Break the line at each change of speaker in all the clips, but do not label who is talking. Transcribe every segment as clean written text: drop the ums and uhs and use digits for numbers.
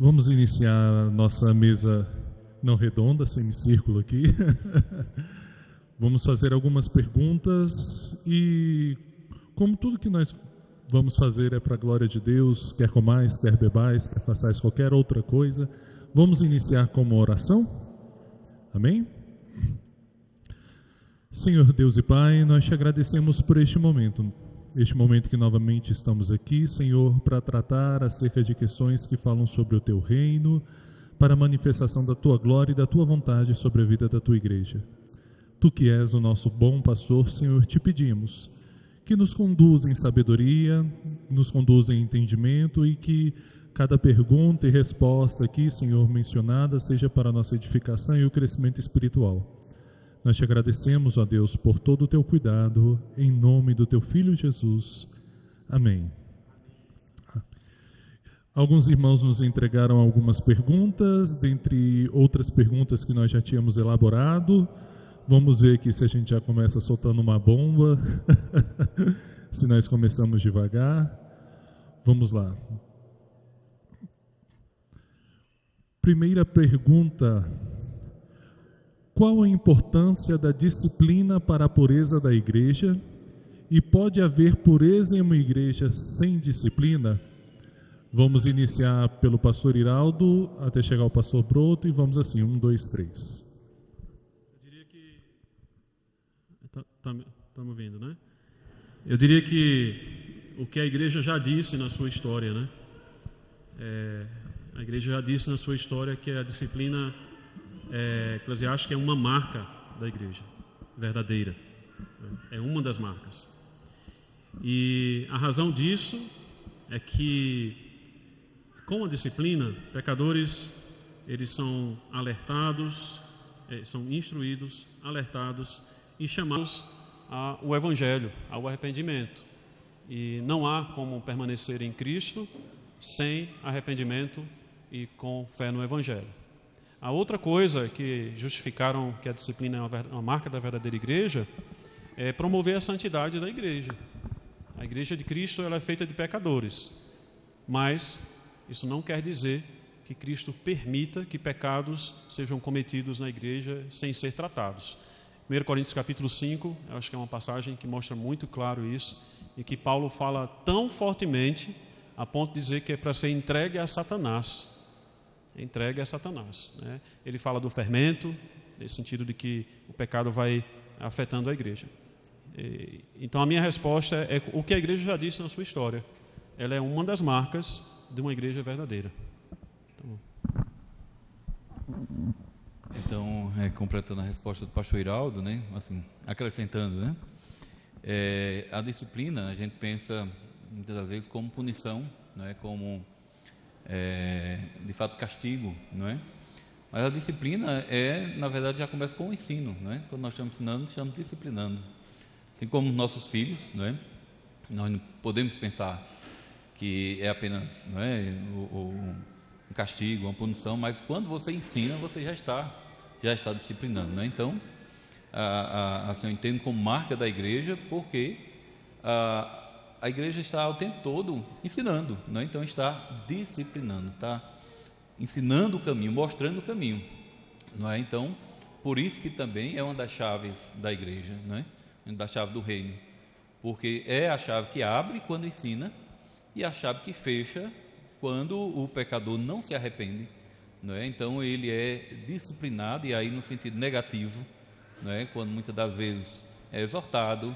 Vamos iniciar nossa mesa não redonda, semicírculo aqui. Vamos fazer algumas perguntas e, como tudo que nós vamos fazer é para a glória de Deus, quer comais, quer bebais, quer façais qualquer outra coisa, vamos iniciar com uma oração? Amém? Senhor Deus e Pai, nós te agradecemos por este momento que novamente estamos aqui, Senhor, para tratar acerca de questões que falam sobre o Teu reino, para a manifestação da Tua glória e da Tua vontade sobre a vida da Tua igreja. Tu que és o nosso bom pastor, Senhor, te pedimos que nos conduza em sabedoria, nos conduza em entendimento e que cada pergunta e resposta aqui, Senhor, mencionada, seja para a nossa edificação e o crescimento espiritual. Nós te agradecemos, ó Deus, por todo o teu cuidado, em nome do teu Filho Jesus. Amém. Alguns irmãos nos entregaram algumas perguntas, dentre outras perguntas que nós já tínhamos elaborado. Vamos ver aqui se a gente já começa soltando uma bomba, se nós começamos devagar. Vamos lá. Primeira pergunta: qual a importância da disciplina para a pureza da igreja? E pode haver pureza em uma igreja sem disciplina? Vamos iniciar pelo pastor Iraldo, até chegar ao pastor Broto, e vamos assim, 1, 2, 3.
Eu diria que... Estamos vendo, né? Eu diria que o que a igreja já disse na sua história, né? A igreja já disse na sua história que a disciplina eclesiástica é uma marca da igreja verdadeira, é uma das marcas. E a razão disso é que, com a disciplina, pecadores, eles são alertados, são instruídos, alertados e chamados ao evangelho, ao arrependimento. E não há como permanecer em Cristo sem arrependimento e com fé no evangelho. A outra coisa que justificaram que a disciplina é uma marca da verdadeira igreja é promover a santidade da igreja. A igreja de Cristo, ela é feita de pecadores, mas isso não quer dizer que Cristo permita que pecados sejam cometidos na igreja sem ser tratados. 1 Coríntios capítulo 5, eu acho que é uma passagem que mostra muito claro isso, e que Paulo fala tão fortemente a ponto de dizer que é para ser entregue a Satanás. Entregue a Satanás, né? Ele fala do fermento, nesse sentido de que o pecado vai afetando a igreja. Então a minha resposta é o que a igreja já disse na sua história. Ela é uma das marcas de uma igreja verdadeira.
Então, completando a resposta do pastor Iraldo, né? Assim, acrescentando, né? A disciplina, a gente pensa muitas das vezes como punição, né? Como de fato castigo, não é? Mas a disciplina na verdade já começa com o ensino, não é? Quando nós estamos ensinando, estamos disciplinando. Assim como nossos filhos, não é? Nós não podemos pensar que é apenas, não é, um castigo, uma punição, mas quando você ensina, você já está disciplinando, não é? Então, assim, eu entendo como marca da igreja, porque a igreja está o tempo todo ensinando, né? Então está disciplinando, está ensinando o caminho, mostrando o caminho, não é? Então, por isso que também é uma das chaves da igreja, né? Uma das chaves do reino, porque é a chave que abre quando ensina e a chave que fecha quando o pecador não se arrepende, não é? Então ele é disciplinado, e aí no sentido negativo, não é? Quando muitas das vezes é exortado.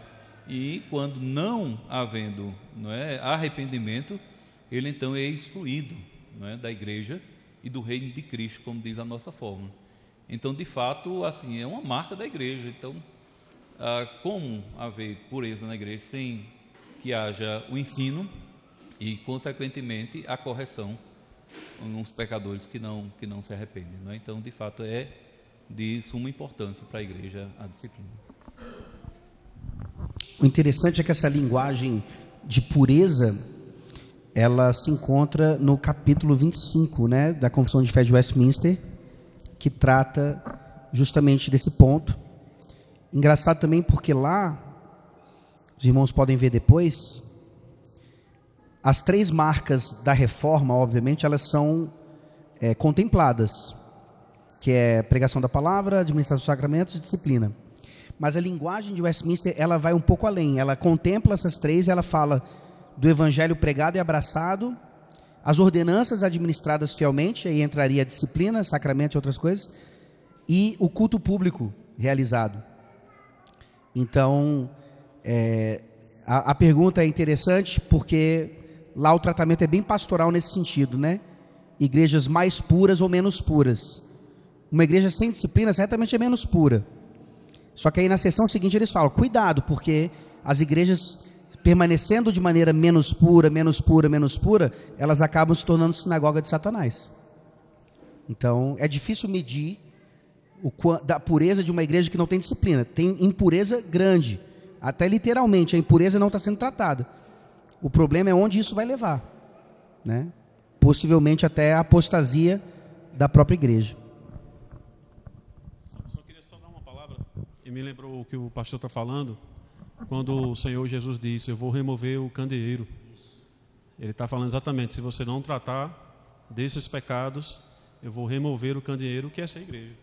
E quando não havendo, não é, arrependimento, ele então é excluído, não é, da igreja e do reino de Cristo, como diz a nossa fórmula. Então, de fato, assim, é uma marca da igreja. Então, como haver pureza na igreja sem que haja o ensino e, consequentemente, a correção nos pecadores que não se arrependem, não é? Então, de fato, é de suma importância para a igreja a disciplina.
O interessante é que essa linguagem de pureza, ela se encontra no capítulo 25, né, da Confissão de Fé de Westminster, que trata justamente desse ponto. Engraçado também porque lá, os irmãos podem ver depois, as 3 marcas da reforma, obviamente, elas são contempladas, que é pregação da palavra, administração dos sacramentos e disciplina. Mas a linguagem de Westminster, ela vai um pouco além. Ela contempla essas três, ela fala do evangelho pregado e abraçado, as ordenanças administradas fielmente, aí entraria a disciplina, sacramento e outras coisas, e o culto público realizado. Então, a pergunta é interessante porque lá o tratamento é bem pastoral nesse sentido, né? Igrejas mais puras ou menos puras. Uma igreja sem disciplina certamente é menos pura. Só que aí na sessão seguinte eles falam, cuidado, porque as igrejas permanecendo de maneira menos pura, elas acabam se tornando sinagoga de Satanás. Então, é difícil medir da pureza de uma igreja que não tem disciplina. Tem impureza grande, até literalmente, a impureza não está sendo tratada. O problema é onde isso vai levar, né? Possivelmente até a apostasia da própria igreja.
Só queria dar uma palavra, e me lembrou o que o pastor está falando, quando o Senhor Jesus disse, eu vou remover o candeeiro. Ele está falando exatamente, se você não tratar desses pecados, eu vou remover o candeeiro, que é essa igreja.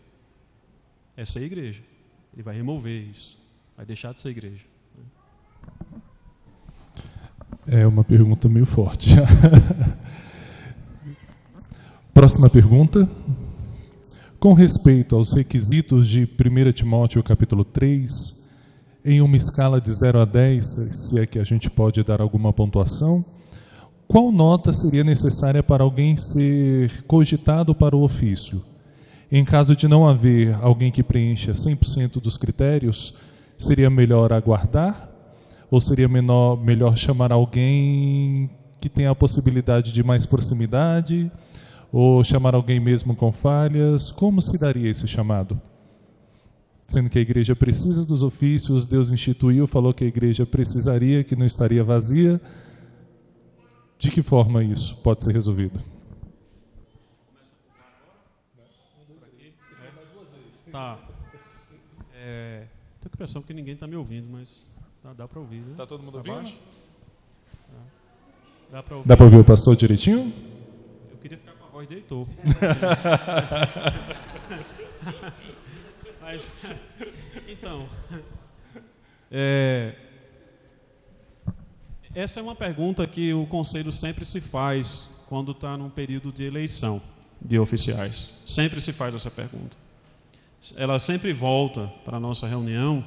Essa é a igreja. Ele vai remover isso, vai deixar de ser igreja.
É uma pergunta meio forte. Próxima pergunta. Com respeito aos requisitos de 1 Timóteo capítulo 3, em uma escala de 0 a 10, se é que a gente pode dar alguma pontuação, qual nota seria necessária para alguém ser cogitado para o ofício? Em caso de não haver alguém que preencha 100% dos critérios, seria melhor aguardar? Ou seria melhor chamar alguém que tenha a possibilidade de mais proximidade? Ou chamar alguém mesmo com falhas? Como se daria esse chamado? Sendo que a igreja precisa dos ofícios, Deus instituiu, falou que a igreja precisaria, que não estaria vazia. De que forma isso pode ser resolvido?
Tá. Tô com a impressão que ninguém está me ouvindo, mas dá para ouvir, né?
Está todo mundo
ouvindo?
ouvindo?
Dá para ouvir.
Dá para ouvir o pastor direitinho?
Eu queria ficar com a voz de Heitor. Mas, então, essa é uma pergunta que o conselho sempre se faz quando está num período de eleição de oficiais. Sempre se faz essa pergunta. Ela sempre volta para a nossa reunião,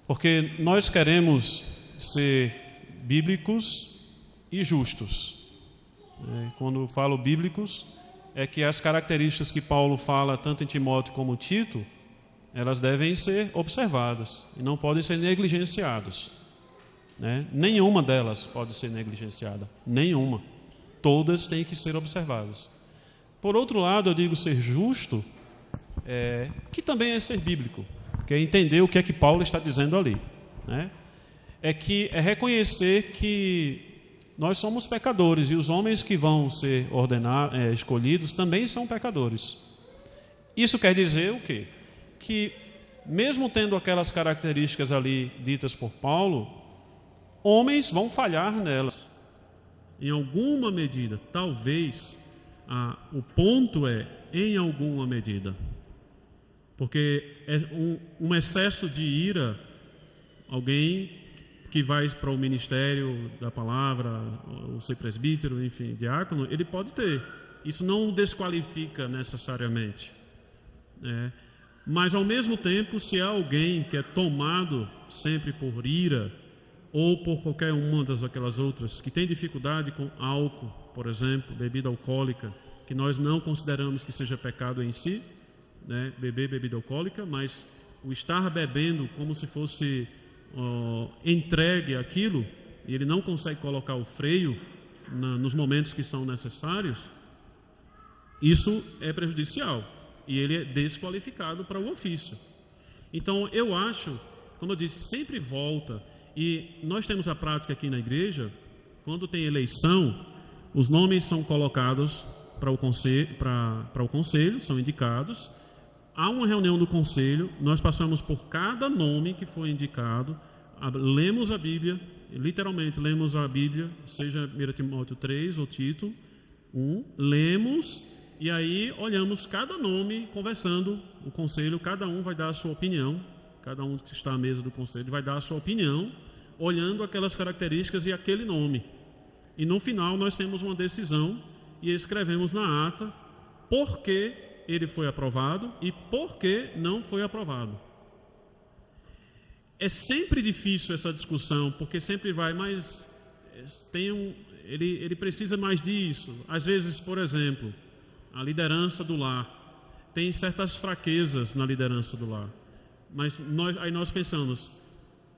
porque nós queremos ser bíblicos e justos. Quando falo bíblicos, é que as características que Paulo fala tanto em Timóteo como Tito, elas devem ser observadas e não podem ser negligenciadas, né? Nenhuma delas pode ser negligenciada, nenhuma. Todas têm que ser observadas. Por outro lado, eu digo ser justo, que também é ser bíblico, que é entender o que é que Paulo está dizendo ali, né? É reconhecer que nós somos pecadores e os homens que vão ser escolhidos também são pecadores. Isso quer dizer o quê? Que mesmo tendo aquelas características ali ditas por Paulo, homens vão falhar nelas. Em alguma medida, talvez, o ponto é em alguma medida. Porque é um excesso de ira, alguém que vai para o ministério da palavra, ou ser presbítero, enfim, diácono, ele pode ter. Isso não o desqualifica necessariamente, né? Mas, ao mesmo tempo, se há alguém que é tomado sempre por ira, ou por qualquer uma daquelas outras, que tem dificuldade com álcool, por exemplo, bebida alcoólica, que nós não consideramos que seja pecado em si, né? Beber bebida alcoólica, mas o estar bebendo como se fosse entregue àquilo, e ele não consegue colocar o freio nos momentos que são necessários, isso é prejudicial e ele é desqualificado para o ofício. Então eu acho, como eu disse, sempre volta, e nós temos a prática aqui na igreja, quando tem eleição, os nomes são colocados para o conselho, são indicados. Há uma reunião do conselho, nós passamos por cada nome que foi indicado, lemos a Bíblia, literalmente lemos a Bíblia, seja 1 Timóteo 3 ou Tito 1, lemos E aí olhamos cada nome, conversando, o conselho, cada um vai dar a sua opinião, cada um que está à mesa do conselho vai dar a sua opinião, olhando aquelas características e aquele nome. E no final nós temos uma decisão e escrevemos na ata por que ele foi aprovado e por que não foi aprovado. É sempre difícil essa discussão, porque sempre vai, mas ele precisa mais disso. Às vezes, por exemplo, a liderança do lar tem certas fraquezas na liderança do lar, mas aí nós pensamos,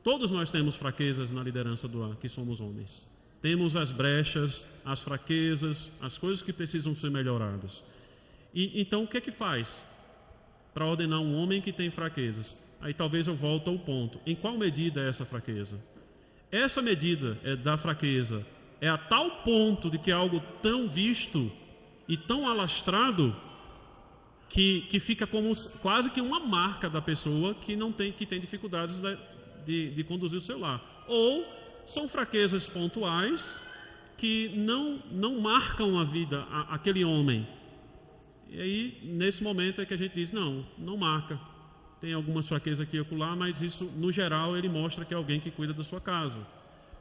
todos nós temos fraquezas na liderança do lar, que somos homens. Temos as brechas, as fraquezas, as coisas que precisam ser melhoradas. E então o que é que faz para ordenar um homem que tem fraquezas? Aí talvez eu volte ao ponto. Em qual medida é essa fraqueza? Essa medida da fraqueza é a tal ponto de que é algo tão visto e tão alastrado que fica como quase que uma marca da pessoa que tem dificuldades de conduzir o seu lar. Ou são fraquezas pontuais que não marcam a vida, aquele homem. E aí, nesse momento é que a gente diz, não marca. Tem algumas fraquezas aqui e acolá, mas isso, no geral, ele mostra que é alguém que cuida da sua casa.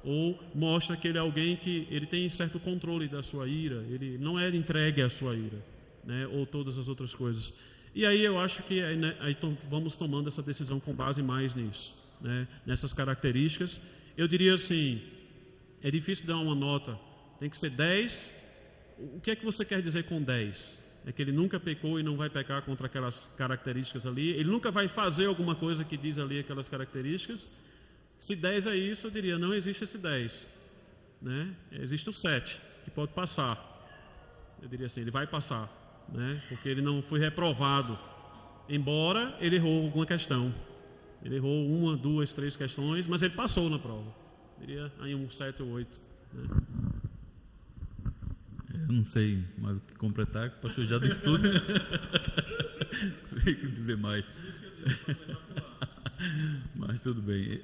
Ou mostra que ele é alguém que ele tem certo controle da sua ira, ele não é entregue à sua ira, né? Ou todas as outras coisas. E aí eu acho que aí vamos tomando essa decisão com base mais nisso, né? Nessas características. Eu diria assim, é difícil dar uma nota, tem que ser 10. O que é que você quer dizer com 10? É que ele nunca pecou e não vai pecar contra aquelas características ali, ele nunca vai fazer alguma coisa que diz ali aquelas características. Se 10 é isso, eu diria, não existe esse 10, né? Existe o 7, que pode passar. Eu diria assim, ele vai passar, né? Porque ele não foi reprovado, embora ele errou alguma questão. Ele errou 1, 2, 3 questões, mas ele passou na prova. Eu diria aí um 7 ou 8, né?
Eu não sei mais o que completar, que o pastor já disse tudo. Sei o que dizer mais. Mas tudo bem.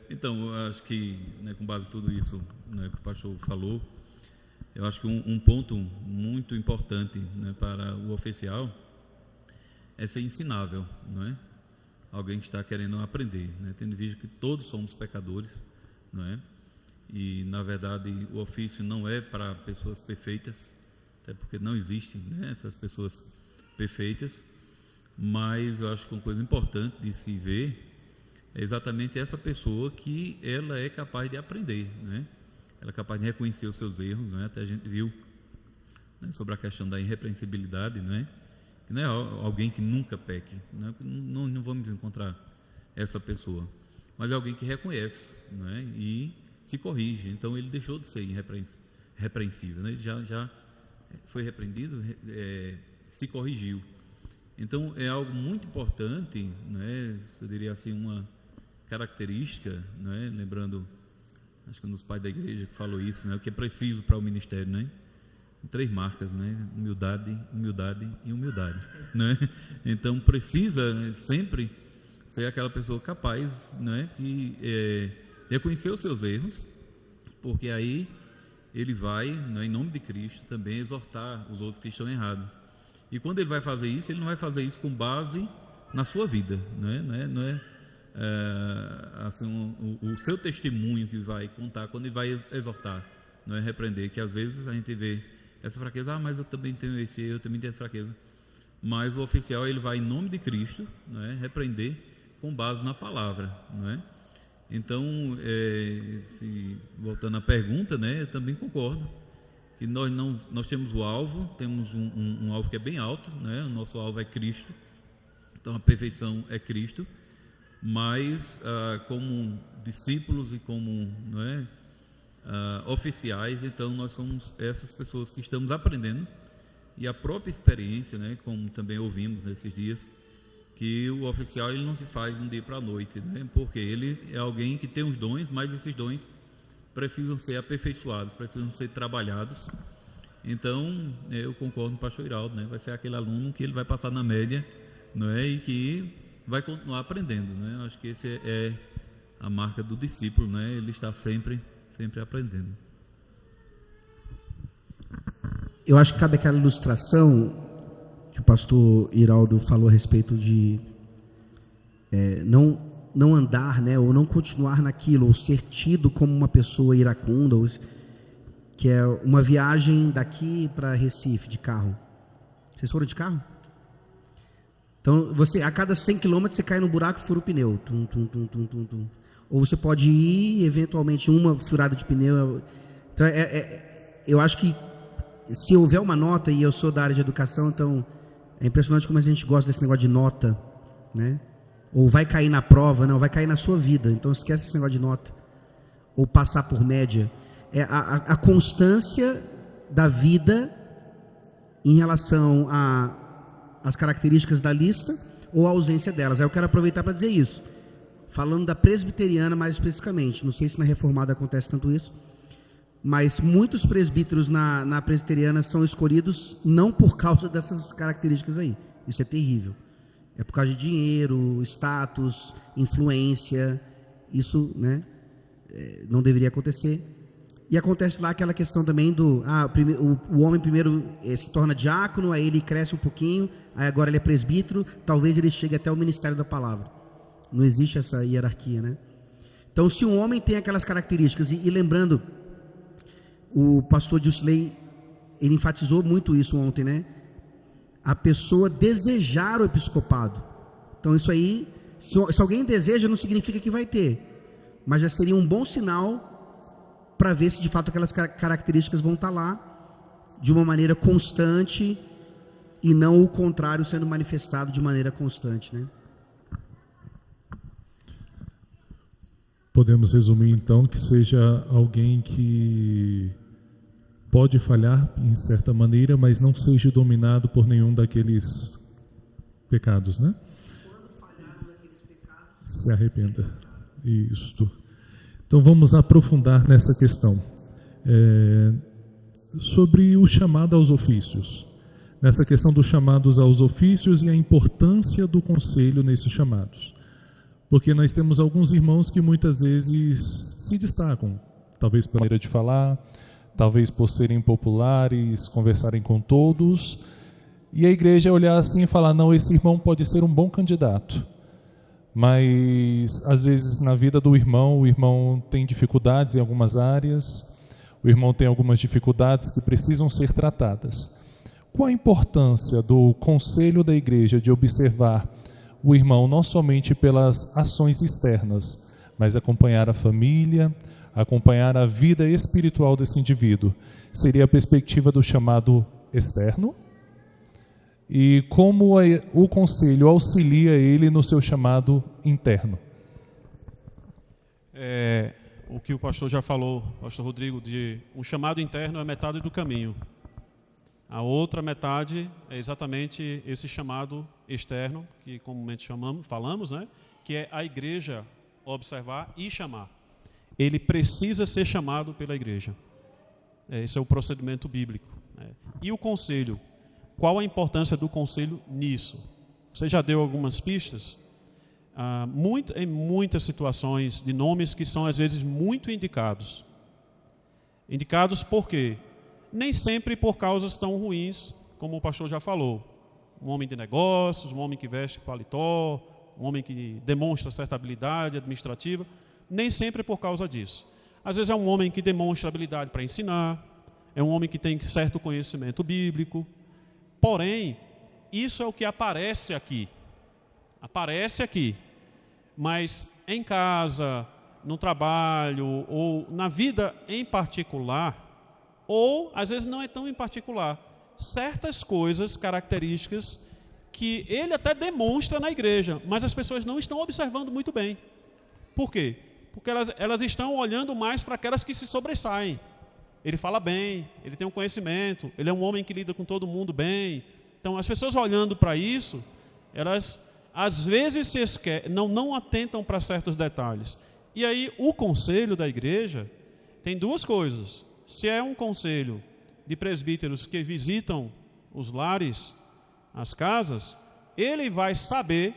Então, eu acho que, né, com base em tudo isso, né, que o pastor falou, eu acho que um ponto muito importante, né, para o oficial é ser ensinável, não é? Alguém que está querendo aprender, né? Tendo visto que todos somos pecadores, não é? E, na verdade, o ofício não é para pessoas perfeitas, até porque não existem, né, essas pessoas perfeitas. Mas eu acho que uma coisa importante de se ver é exatamente essa pessoa que ela é capaz de aprender, né? Ela é capaz de reconhecer os seus erros, né? Até a gente viu, né, sobre a questão da irrepreensibilidade, né? Que não é alguém que nunca peque, né? Não vamos encontrar essa pessoa, mas é alguém que reconhece, né? E se corrige. Então ele deixou de ser irrepreensível, né? Ele já foi repreendido, se corrigiu. Então é algo muito importante, né? Eu diria assim, uma característica, né? Lembrando, acho que um dos pais da igreja que falou isso, né? O que é preciso para o ministério, né? 3 marcas, né? Humildade, humildade e humildade, né? Então precisa sempre ser aquela pessoa capaz, né? Que reconhecer os seus erros, porque aí ele vai, né, em nome de Cristo, também exortar os outros que estão errados. E quando ele vai fazer isso, ele não vai fazer isso com base na sua vida, não é assim, o seu testemunho que vai contar quando ele vai exortar, não é repreender, que às vezes a gente vê essa fraqueza, mas eu também tenho eu também tenho essa fraqueza. Mas o oficial, ele vai em nome de Cristo, não é, repreender com base na palavra, não é? Então, voltando à pergunta, né, eu também concordo que nós temos o alvo, temos um alvo que é bem alto, né? O nosso alvo é Cristo, então a perfeição é Cristo, mas como discípulos e como, não é, oficiais, então nós somos essas pessoas que estamos aprendendo, e a própria experiência, né, como também ouvimos nesses dias, que o oficial ele não se faz de um dia para a noite, né? Porque ele é alguém que tem os dons, mas esses dons precisam ser aperfeiçoados, precisam ser trabalhados. Então, eu concordo com o pastor Iraldo, né? Vai ser aquele aluno que ele vai passar na média, não é? E que vai continuar aprendendo, né? Acho que esse é a marca do discípulo, né? Ele está sempre aprendendo.
Eu acho que cabe aquela ilustração que o pastor Iraldo falou a respeito de não andar, né, ou não continuar naquilo, ou ser tido como uma pessoa iracunda, que é uma viagem daqui para Recife de carro. Vocês foram de carro? Então, a cada 100 km você cai no buraco e fura o pneu. Tum, tum, tum, tum, tum, tum. Ou você pode ir, eventualmente, uma furada de pneu. Então, eu acho que se houver uma nota, e eu sou da área de educação, então é impressionante como a gente gosta desse negócio de nota, né? Ou vai cair na prova, não, vai cair na sua vida. Então, esquece esse negócio de nota. Ou passar por média. É a constância da vida em relação às características da lista ou a ausência delas. Aí eu quero aproveitar para dizer isso. Falando da presbiteriana mais especificamente, não sei se na reformada acontece tanto isso, mas muitos presbíteros na presbiteriana são escolhidos não por causa dessas características aí. Isso é terrível. É por causa de dinheiro, status, influência. Isso, né, não deveria acontecer. E acontece lá aquela questão também o homem primeiro se torna diácono, aí ele cresce um pouquinho, aí agora ele é presbítero, talvez ele chegue até o ministério da palavra. Não existe essa hierarquia, né? Então, se um homem tem aquelas características, e lembrando, o pastor Dilsley, ele enfatizou muito isso ontem, né? A pessoa desejar o episcopado. Então, isso aí, se alguém deseja, não significa que vai ter, mas já seria um bom sinal para ver se de fato aquelas características vão estar lá de uma maneira constante e não o contrário sendo manifestado de maneira constante, né?
Podemos resumir então que seja alguém que pode falhar em certa maneira, mas não seja dominado por nenhum daqueles pecados, né? Se arrependa. Isto. Então vamos aprofundar nessa questão. Sobre o chamado aos ofícios. Nessa questão dos chamados aos ofícios e a importância do conselho nesses chamados. Porque nós temos alguns irmãos que muitas vezes se destacam, talvez pela maneira de falar, talvez por serem populares, conversarem com todos, e a igreja olhar assim e falar, não, esse irmão pode ser um bom candidato, mas às vezes na vida do irmão, o irmão tem dificuldades em algumas áreas, o irmão tem algumas dificuldades que precisam ser tratadas. Qual a importância do conselho da igreja de observar o irmão não somente pelas ações externas, mas acompanhar a família, acompanhar a vida espiritual desse indivíduo? Seria a perspectiva do chamado externo? E como o conselho auxilia ele no seu chamado interno?
O que o pastor já falou, pastor Rodrigo, de um chamado interno é metade do caminho. A outra metade é exatamente esse chamado externo, que comumente falamos, né? Que é a igreja observar e chamar. Ele precisa ser chamado pela igreja. Esse é o procedimento bíblico. E o conselho? Qual a importância do conselho nisso? Você já deu algumas pistas? Em muitas situações de nomes que são às vezes muito indicados. Indicados por quê? Nem sempre por causas tão ruins, como o pastor já falou. Um homem de negócios, um homem que veste paletó, um homem que demonstra certa habilidade administrativa, nem sempre por causa disso. Às vezes é um homem que demonstra habilidade para ensinar, é um homem que tem certo conhecimento bíblico. Porém, isso é o que aparece aqui. Aparece aqui. Mas em casa, no trabalho ou na vida em particular, ou às vezes não é tão em particular, certas coisas, características que ele até demonstra na igreja, mas as pessoas não estão observando muito bem. Por quê? Porque elas estão olhando mais para aquelas que se sobressaem. Ele fala bem, ele tem um conhecimento, ele é um homem que lida com todo mundo bem. Então as pessoas olhando para isso, elas às vezes não atentam para certos detalhes. E aí o conselho da igreja tem duas coisas. Se é um conselho de presbíteros que visitam os lares, as casas, ele vai saber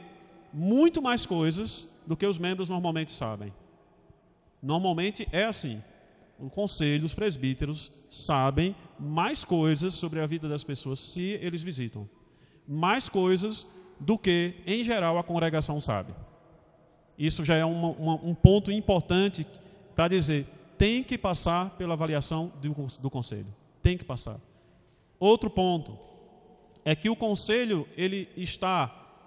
muito mais coisas do que os membros normalmente sabem. Normalmente é assim. o conselho, os presbíteros, sabem mais coisas sobre a vida das pessoas se eles visitam. Mais coisas do que, em geral, a congregação sabe. Isso já é um ponto importante para dizer, tem que passar pela avaliação do conselho. Tem que passar. Outro ponto é que o conselho,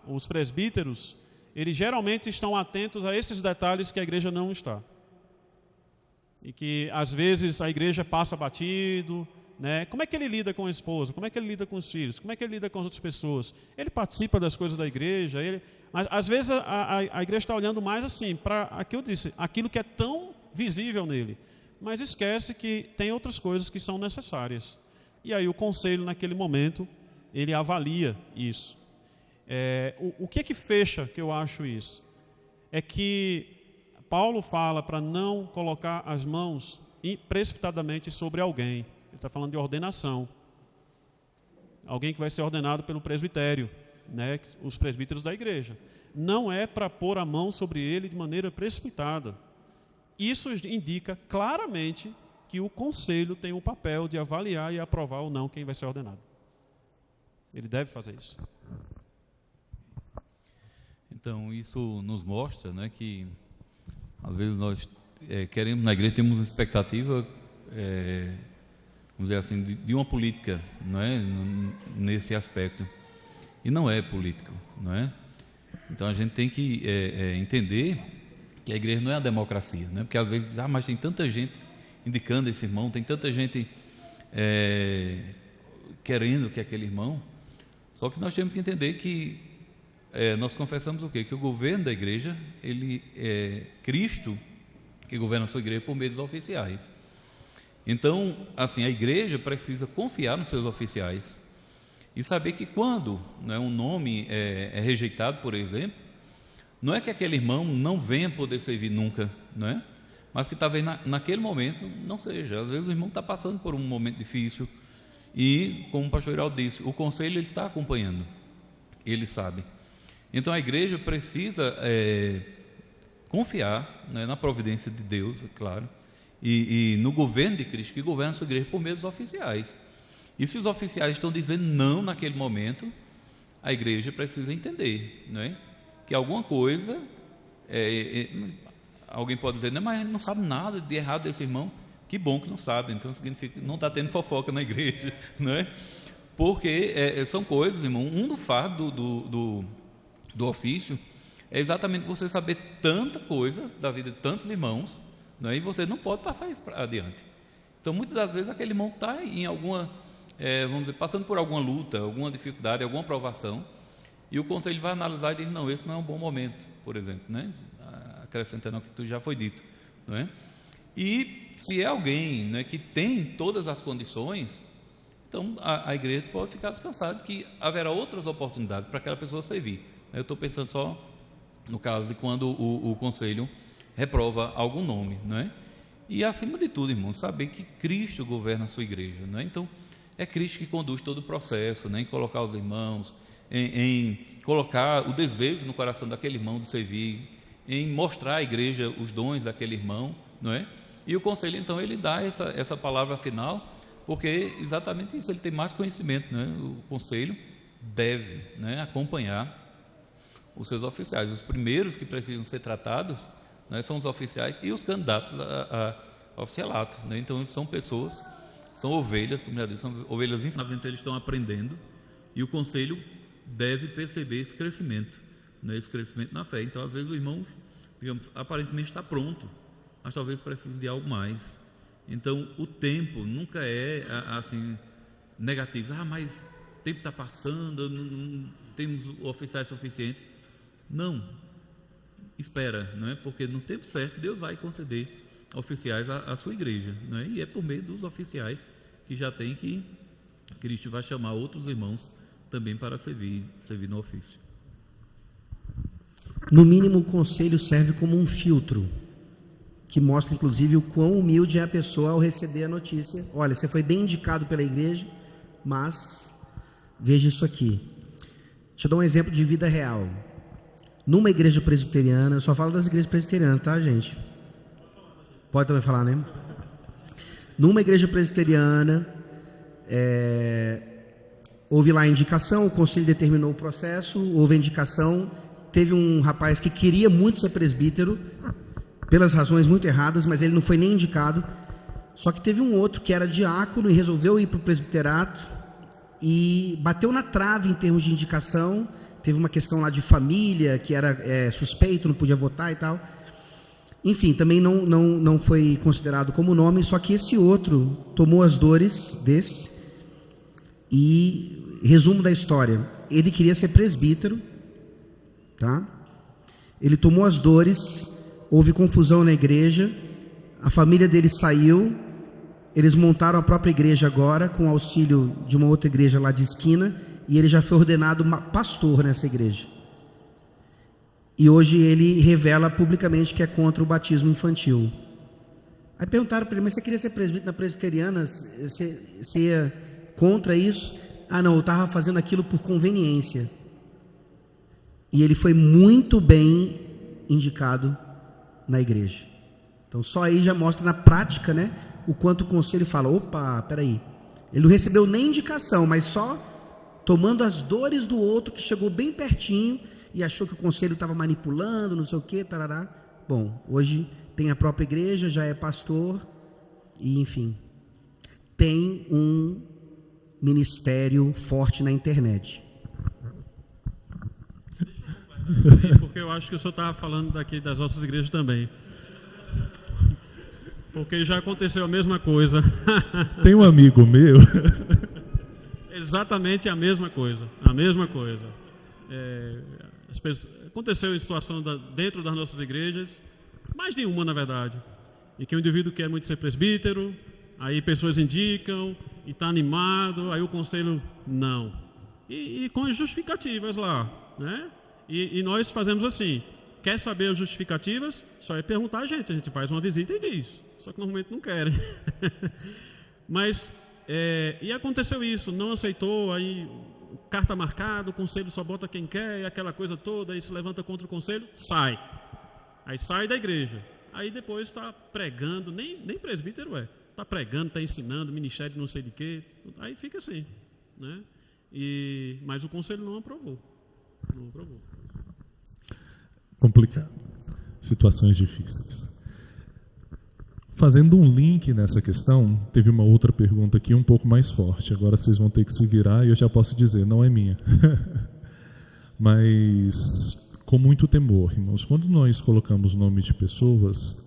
os presbíteros, eles geralmente estão atentos a esses detalhes que a igreja não está. E que, às vezes, a igreja passa batido, né? Como é que ele lida com a esposa? Como é que ele lida com os filhos? Como é que ele lida com as outras pessoas? Ele participa das coisas da igreja? Às vezes, a igreja está olhando mais assim, para aquilo que é tão visível nele. Mas esquece que tem outras coisas que são necessárias. E aí o conselho, naquele momento, ele avalia isso. O que fecha, que eu acho isso? É que Paulo fala para não colocar as mãos precipitadamente sobre alguém. Ele está falando de ordenação. Alguém que vai ser ordenado pelo presbitério, né? Os presbíteros da igreja. Não é para pôr a mão sobre ele de maneira precipitada. Isso indica claramente que o conselho tem o papel de avaliar e aprovar ou não quem vai ser ordenado. Ele deve fazer isso.
Então, isso nos mostra, né, que às vezes nós queremos, na igreja, temos uma expectativa, vamos dizer assim, de uma política, não é, nesse aspecto. E não é político, não é? Então a gente tem que entender que a igreja não é a democracia, né? Porque às vezes, mas tem tanta gente indicando esse irmão, tem tanta gente querendo que aquele irmão. Só que nós temos que entender que nós confessamos o quê? Que o governo da igreja, ele é Cristo que governa a sua igreja por meio dos oficiais. Então, assim, a igreja precisa confiar nos seus oficiais e saber que quando, né, um nome é rejeitado, por exemplo, não é que aquele irmão não venha poder servir nunca, não é? Mas que talvez naquele momento não seja. Às vezes o irmão está passando por um momento difícil e, como o pastor Iraldo disse, o conselho ele está acompanhando, ele sabe. Então a igreja precisa confiar, né, na providência de Deus, é claro, e no governo de Cristo, que governa a sua igreja por meio dos oficiais. E se os oficiais estão dizendo não naquele momento, a igreja precisa entender, né, que alguma coisa, alguém pode dizer, não, mas ele não sabe nada de errado desse irmão. Que bom que não sabe, então significa que não está tendo fofoca na igreja, não é? Porque são coisas, irmão, do fardo do ofício é exatamente você saber tanta coisa da vida de tantos irmãos, não é? E você não pode passar isso adiante. Então, muitas das vezes, aquele irmão está em alguma, vamos dizer, passando por alguma luta, alguma dificuldade, alguma provação, e o conselho vai analisar e diz, não, esse não é um bom momento, por exemplo, né? Acrescentando ao que tu já foi dito, não é? E se é alguém, né, que tem todas as condições, então a igreja pode ficar descansada que haverá outras oportunidades para aquela pessoa servir. Eu estou pensando só no caso de quando o conselho reprova algum nome, não é? E acima de tudo, irmão, saber que Cristo governa a sua igreja, não é? Então é Cristo que conduz todo o processo, né, em colocar os irmãos, em colocar o desejo no coração daquele irmão de servir, em mostrar à igreja os dons daquele irmão, não é? E o conselho, então, ele dá essa palavra final, porque exatamente isso, ele tem mais conhecimento, né? O conselho deve, né, acompanhar os seus oficiais. Os primeiros que precisam ser tratados, né, são os oficiais e os candidatos a oficialato, né? Então, são pessoas, são ovelhas, como já disse, são ovelhas ensinadas, então eles estão aprendendo, e o conselho deve perceber esse crescimento, né, esse crescimento na fé. Então, às vezes, o irmão, digamos, aparentemente está pronto, mas talvez precise de algo mais. Então, o tempo nunca é assim negativo. Mas o tempo está passando, não temos oficiais suficientes. Não, espera, não é? Porque no tempo certo Deus vai conceder oficiais à sua igreja, não é? E é por meio dos oficiais que já tem que Cristo vai chamar outros irmãos também para servir no ofício.
No mínimo, o conselho serve como um filtro, que mostra, inclusive, o quão humilde é a pessoa ao receber a notícia. Olha, você foi bem indicado pela igreja, mas veja isso aqui. Deixa eu dar um exemplo de vida real. Numa igreja presbiteriana, eu só falo das igrejas presbiterianas, tá, gente? Pode também falar, né? numa igreja presbiteriana, houve lá a indicação, o conselho determinou o processo, houve a indicação, teve um rapaz que queria muito ser presbítero, pelas razões muito erradas, mas ele não foi nem indicado. Só que teve um outro que era diácono e resolveu ir para o presbiterato e bateu na trave em termos de indicação. Teve uma questão lá de família, que era suspeito, não podia votar e tal. Enfim, também não foi considerado como nome, só que esse outro tomou as dores desse. E, resumo da história, ele queria ser presbítero, tá? Ele tomou as dores, houve confusão na igreja, a família dele saiu, eles montaram a própria igreja agora, com auxílio de uma outra igreja lá de esquina, e ele já foi ordenado pastor nessa igreja. E hoje ele revela publicamente que é contra o batismo infantil. Aí perguntaram para ele, mas você queria ser presbítero na presbiteriana? Você ia contra isso? Ah não, eu estava fazendo aquilo por conveniência. E ele foi muito bem indicado na igreja. Então só aí já mostra na prática, né, o quanto o conselho fala, opa, peraí, ele não recebeu nem indicação, mas só tomando as dores do outro que chegou bem pertinho e achou que o conselho estava manipulando, não sei o que, tarará. Bom, hoje tem a própria igreja, já é pastor e enfim, tem um ministério forte na internet.
Porque eu acho que o senhor estava falando daqui das nossas igrejas também. Porque já aconteceu a mesma coisa.
Tem um amigo meu.
Exatamente a mesma coisa. A mesma coisa. Aconteceu em situação dentro das nossas igrejas, mais de uma na verdade, em que o indivíduo quer muito ser presbítero, aí pessoas indicam e está animado, aí o conselho não. E com as justificativas lá, né? E nós fazemos assim, quer saber as justificativas? Só é perguntar a gente faz uma visita e diz, só que normalmente não querem. Mas, e aconteceu isso, não aceitou, aí carta marcada, o conselho só bota quem quer, e aquela coisa toda, aí se levanta contra o conselho, sai. Aí sai da igreja, aí depois está pregando, nem presbítero está pregando, está ensinando, ministério não sei de quê, aí fica assim, né? Mas o conselho não aprovou.
Complicado. Situações difíceis. Fazendo um link nessa questão, teve uma outra pergunta aqui um pouco mais forte. Agora vocês vão ter que se virar e eu já posso dizer, não é minha. Mas com muito temor, irmãos. Quando nós colocamos o nome de pessoas,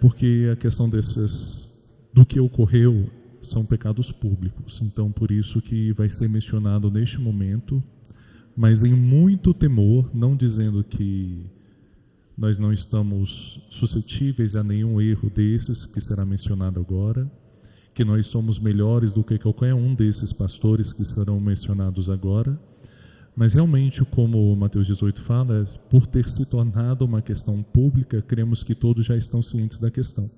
porque a questão do que ocorreu são pecados públicos. Então, por isso que vai ser mencionado neste momento, mas em muito temor, não dizendo que nós não estamos suscetíveis a nenhum erro desses que será mencionado agora, que nós somos melhores do que qualquer um desses pastores que serão mencionados agora, mas realmente, como Mateus 18 fala, por ter se tornado uma questão pública, cremos que todos já estão cientes da questão.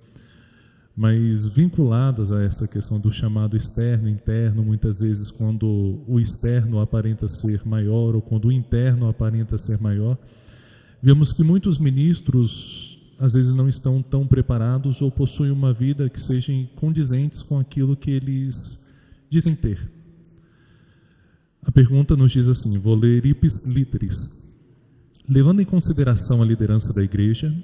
Mas vinculadas a essa questão do chamado externo e interno, muitas vezes quando o externo aparenta ser maior ou quando o interno aparenta ser maior, vemos que muitos ministros às vezes não estão tão preparados ou possuem uma vida que sejam condizentes com aquilo que eles dizem ter. A pergunta nos diz assim, vou ler ipsis literis. Levando em consideração a liderança da igreja,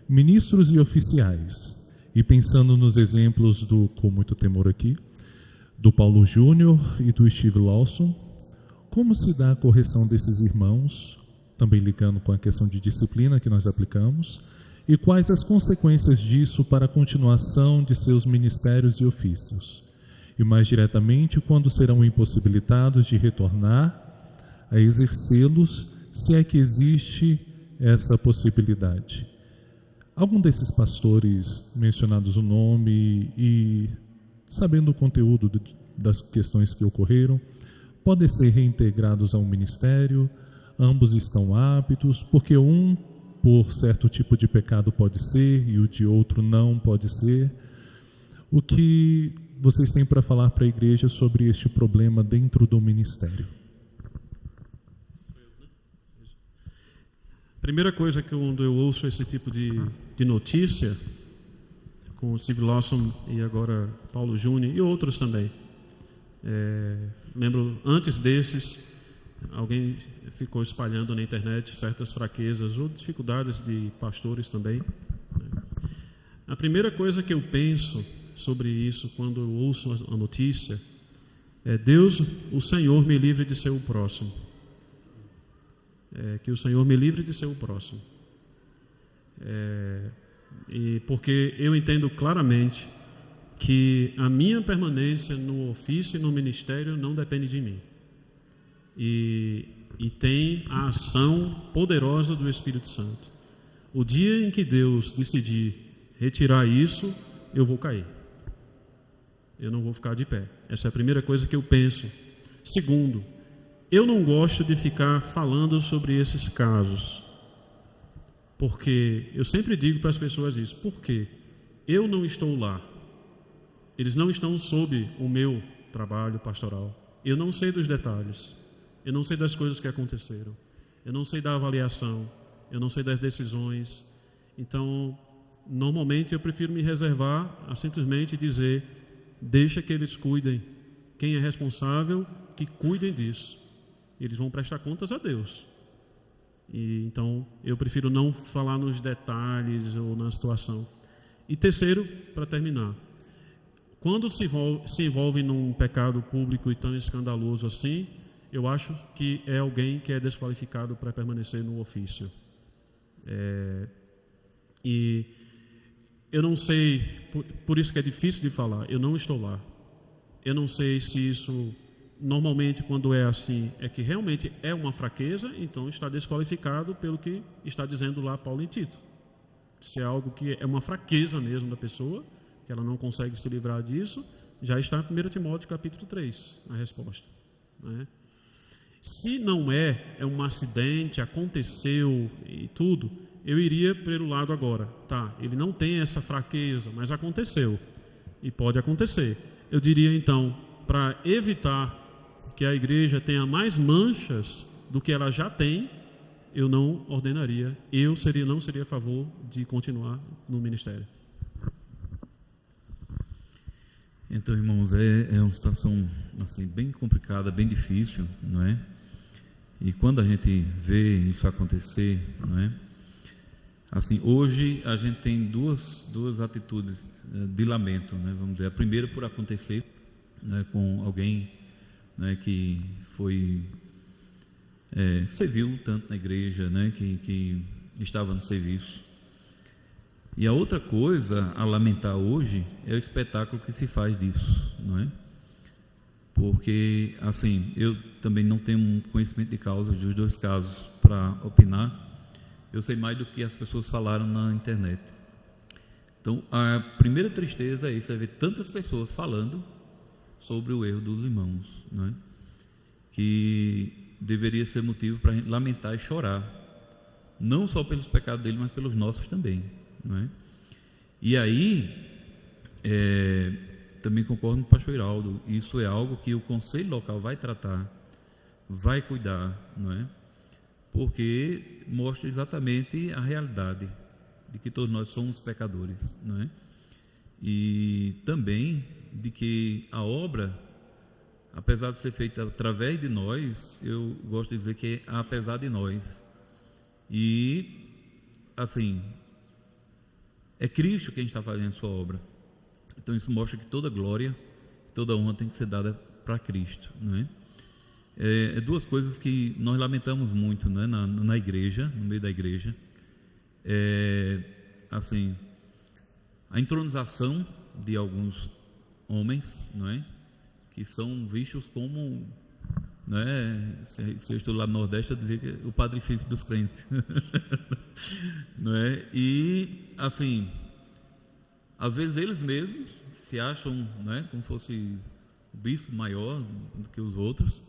ministros e oficiais, e pensando nos exemplos com muito temor aqui, do Paulo Júnior e do Steve Lawson, como se dá a correção desses irmãos, também ligando com a questão de disciplina que nós aplicamos, e quais as consequências disso para a continuação de seus ministérios e ofícios? E mais diretamente, quando serão impossibilitados de retornar a exercê-los, se é que existe essa possibilidade. Algum desses pastores mencionados o nome e sabendo o conteúdo das questões que ocorreram, podem ser reintegrados ao ministério, ambos estão aptos, porque um, por certo tipo de pecado, pode ser, e o de outro não pode ser. O que vocês têm para falar para a igreja sobre este problema dentro do ministério?
Primeira coisa que quando eu ouço esse tipo de notícia, com Steve Lawson e agora Paulo Júnior e outros também. Lembro, antes desses, alguém ficou espalhando na internet certas fraquezas ou dificuldades de pastores também. A primeira coisa que eu penso sobre isso quando eu ouço a notícia é: Deus, o Senhor me livre de ser o próximo. Que o Senhor me livre de ser o próximo. E porque eu entendo claramente que a minha permanência no ofício e no ministério não depende de mim. E tem a ação poderosa do Espírito Santo. O dia em que Deus decidir retirar isso, eu vou cair. Eu não vou ficar de pé. Essa é a primeira coisa que eu penso. Segundo, eu não gosto de ficar falando sobre esses casos, porque eu sempre digo para as pessoas isso: porque eu não estou lá, eles não estão sob o meu trabalho pastoral, eu não sei dos detalhes, eu não sei das coisas que aconteceram, eu não sei da avaliação, eu não sei das decisões. Então, normalmente eu prefiro me reservar a simplesmente dizer: deixa que eles cuidem, quem é responsável, que cuidem disso. Eles vão prestar contas a Deus. E então eu prefiro não falar nos detalhes ou na situação. E terceiro, para terminar, quando se envolve num pecado público e tão escandaloso assim, eu acho que é alguém que é desqualificado para permanecer no ofício. E eu não sei, por isso que é difícil de falar, eu não estou lá. Eu não sei se isso, normalmente quando é assim, é que realmente é uma fraqueza, então está desqualificado pelo que está dizendo lá Paulo em Tito. Se é algo que é uma fraqueza mesmo da pessoa, que ela não consegue se livrar disso, já está em 1 Timóteo capítulo 3, a resposta, né? Se não é um acidente, aconteceu e tudo, eu iria pelo lado agora, tá, ele não tem essa fraqueza, mas aconteceu, e pode acontecer. Eu diria então, para evitar que a igreja tenha mais manchas do que ela já tem, eu não ordenaria, não seria a favor de continuar no ministério.
Então, irmãos, é uma situação assim, bem complicada, bem difícil, não é? E quando a gente vê isso acontecer, não é? Assim, hoje a gente tem duas atitudes de lamento, né? Vamos dizer, a primeira por acontecer, né, com alguém, né, que foi serviu tanto na igreja, né, que estava no serviço. E a outra coisa a lamentar hoje é o espetáculo que se faz disso, não é? Porque, assim, eu também não tenho um conhecimento de causa dos dois casos para opinar. Eu sei mais do que as pessoas falaram na internet. Então, a primeira tristeza é isso, é ver tantas pessoas falando sobre o erro dos irmãos, não é? Que deveria ser motivo para a gente lamentar e chorar, não só pelos pecados dele, mas pelos nossos também, não é? E aí, também concordo com o pastor Iraldo, isso é algo que o conselho local vai tratar, vai cuidar, não é? Porque mostra exatamente a realidade de que todos nós somos pecadores, não é? E também de que a obra, apesar de ser feita através de nós, eu gosto de dizer que é apesar de nós. E, assim, é Cristo quem está fazendo a sua obra. Então isso mostra que toda glória, toda honra tem que ser dada para Cristo, não é? Duas coisas que nós lamentamos muito, né, na igreja, no meio da igreja, assim, a entronização de alguns homens, não é, que são vistos como, né, se eu estou lá no Nordeste, eu dizia que o Padre Cícero dos crentes, não é? E assim, às vezes eles mesmos se acham, né, como fosse o bispo maior do que os outros,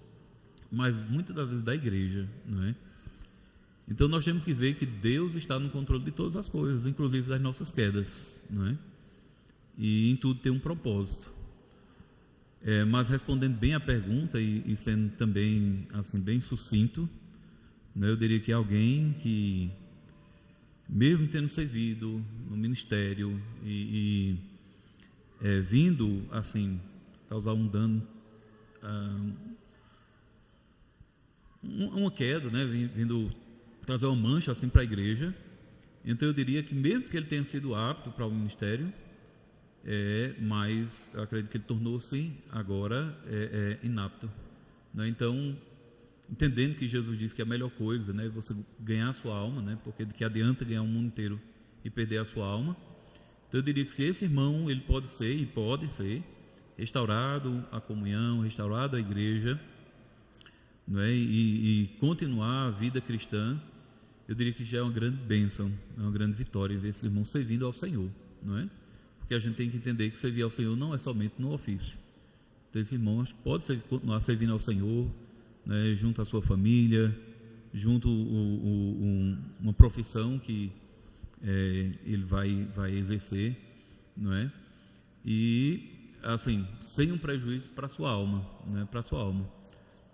mas muitas das vezes da igreja, não é? Então nós temos que ver que Deus está no controle de todas as coisas, inclusive das nossas quedas, não é? E em tudo tem um propósito. Mas respondendo bem a pergunta e sendo também assim bem sucinto, né, eu diria que alguém que mesmo tendo servido no ministério e vindo assim causar um dano, uma queda, né, vindo trazer uma mancha assim para a igreja. Então eu diria que mesmo que ele tenha sido apto para o ministério, mas eu acredito que ele tornou-se agora inapto, né? Então, entendendo que Jesus disse que a melhor coisa, né, é você ganhar a sua alma, né, porque de que adianta ganhar o mundo inteiro e perder a sua alma. Então eu diria que se esse irmão ele pode ser restaurado a comunhão, restaurado a igreja, não é? E continuar a vida cristã, eu diria que já é uma grande bênção, é uma grande vitória ver esse irmão servindo ao Senhor, não é? Porque a gente tem que entender que servir ao Senhor não é somente no ofício. Então esse irmão pode continuar servindo ao Senhor, né, junto à sua família, junto uma profissão que ele vai exercer, não é? E assim, sem um prejuízo para a sua alma, né, para a sua alma.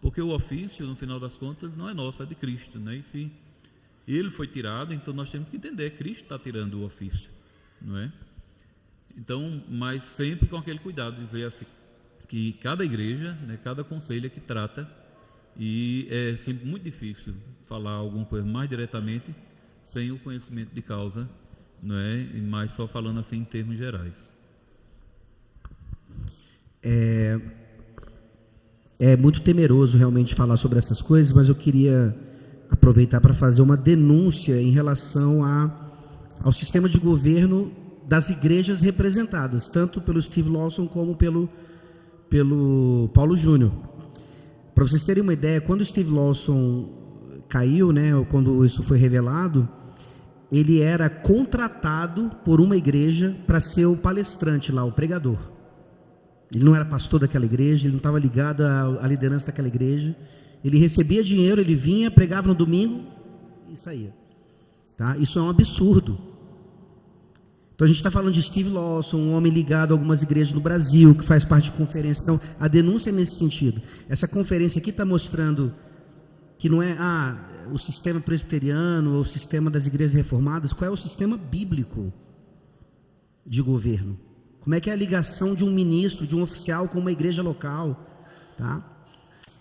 Porque o ofício, no final das contas, não é nosso, é de Cristo, né? E se ele foi tirado, então nós temos que entender, Cristo está tirando o ofício, não é? Então, mas sempre com aquele cuidado, dizer assim, que cada igreja, né, cada conselho é que trata, e é sempre muito difícil falar alguma coisa mais diretamente sem o conhecimento de causa, não é? Mas só falando assim em termos gerais.
É muito temeroso realmente falar sobre essas coisas, mas eu queria aproveitar para fazer uma denúncia em relação ao sistema de governo das igrejas representadas, tanto pelo Steve Lawson como pelo Paulo Júnior. Para vocês terem uma ideia, quando o Steve Lawson caiu, né, ou quando isso foi revelado, ele era contratado por uma igreja para ser o palestrante lá, o pregador. Ele não era pastor daquela igreja, ele não estava ligado à liderança daquela igreja. Ele recebia dinheiro, ele vinha, pregava no domingo e saía. Tá? Isso é um absurdo. Então a gente está falando de Steve Lawson, um homem ligado a algumas igrejas no Brasil, que faz parte de conferência. Então a denúncia é nesse sentido. Essa conferência aqui está mostrando que não é o sistema presbiteriano ou o sistema das igrejas reformadas. Qual é o sistema bíblico de governo? Como é que é a ligação de um ministro, de um oficial com uma igreja local, tá?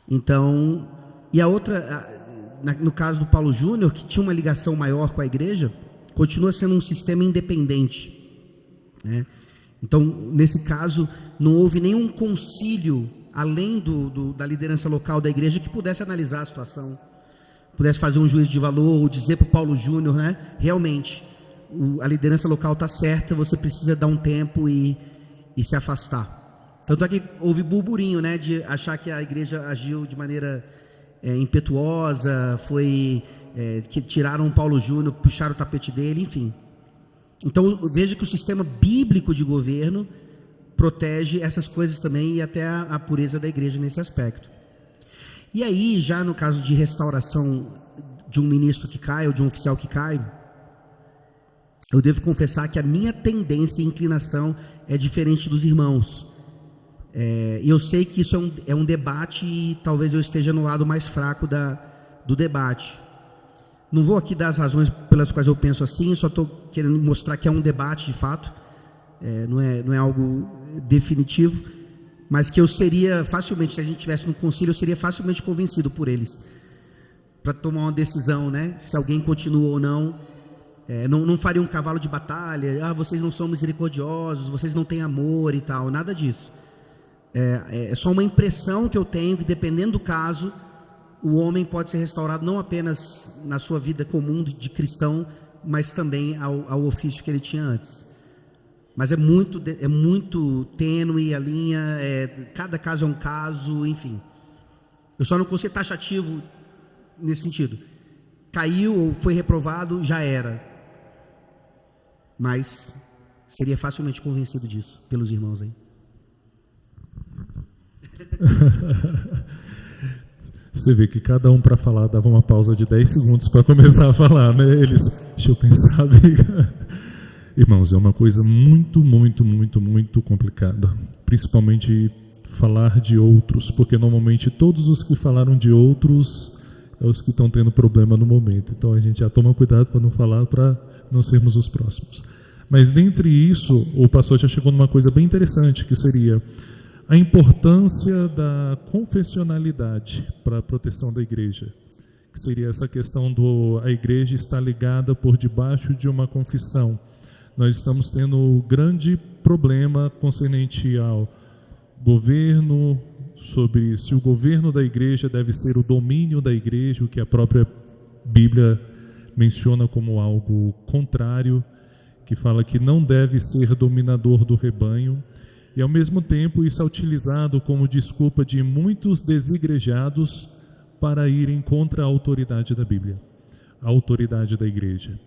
Então, e a outra, no caso do Paulo Júnior, que tinha uma ligação maior com a igreja, continua sendo um sistema independente, né? Então, nesse caso, não houve nenhum concílio, além da liderança local da igreja, que pudesse analisar a situação, pudesse fazer um juízo de valor, ou dizer para o Paulo Júnior, né, realmente, a liderança local está certa, você precisa dar um tempo e se afastar. Tanto é que houve burburinho, né, de achar que a igreja agiu de maneira impetuosa, que tiraram o Paulo Júnior, puxaram o tapete dele, enfim. Então veja que o sistema bíblico de governo protege essas coisas também, e até a pureza da igreja nesse aspecto. E aí, já no caso de restauração de um ministro que cai, ou de um oficial que cai, eu devo confessar que a minha tendência e inclinação é diferente dos irmãos. E eu sei que isso é um debate, e talvez eu esteja no lado mais fraco do debate. Não vou aqui dar as razões pelas quais eu penso assim, só estou querendo mostrar que é um debate de fato, não é algo definitivo, mas que eu seria facilmente, se a gente estivesse no concílio, eu seria facilmente convencido por eles, para tomar uma decisão, né, se alguém continua ou não. Não faria um cavalo de batalha, vocês não são misericordiosos, vocês não têm amor e tal, nada disso. É só uma impressão que eu tenho, que dependendo do caso, o homem pode ser restaurado não apenas na sua vida comum de cristão, mas também ao ofício que ele tinha antes. Mas é muito tênue a linha, cada caso é um caso, enfim. Eu só não consigo ser taxativo nesse sentido. Caiu ou foi reprovado, já era. Mas seria facilmente convencido disso pelos irmãos aí.
Você vê que cada um para falar dava uma pausa de 10 segundos para começar a falar, né? Deixa eu pensar. Irmãos, é uma coisa muito, muito, muito, muito complicada. Principalmente falar de outros, porque normalmente todos os que falaram de outros é os que estão tendo problema no momento. Então a gente já toma cuidado para não falar, para não sermos os próximos. Mas dentre isso, o pastor já chegou numa coisa bem interessante, que seria a importância da confessionalidade para a proteção da igreja, que seria essa questão a igreja estar ligada por debaixo de uma confissão. Nós estamos tendo um grande problema concernente ao governo, sobre se o governo da igreja deve ser o domínio da igreja, o que a própria Bíblia menciona como algo contrário, que fala que não deve ser dominador do rebanho, e ao mesmo tempo isso é utilizado como desculpa de muitos desigrejados para irem contra a autoridade da Bíblia, a autoridade da igreja.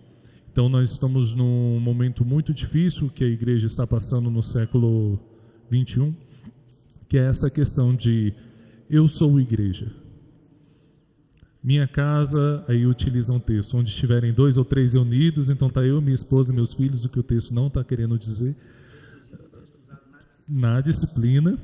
Então nós estamos num momento muito difícil que a igreja está passando no século 21, que é essa questão de eu sou igreja. Minha casa, aí utiliza um texto, onde estiverem 2 ou 3 reunidos, então está eu, minha esposa e meus filhos, o que o texto não está querendo dizer, na disciplina,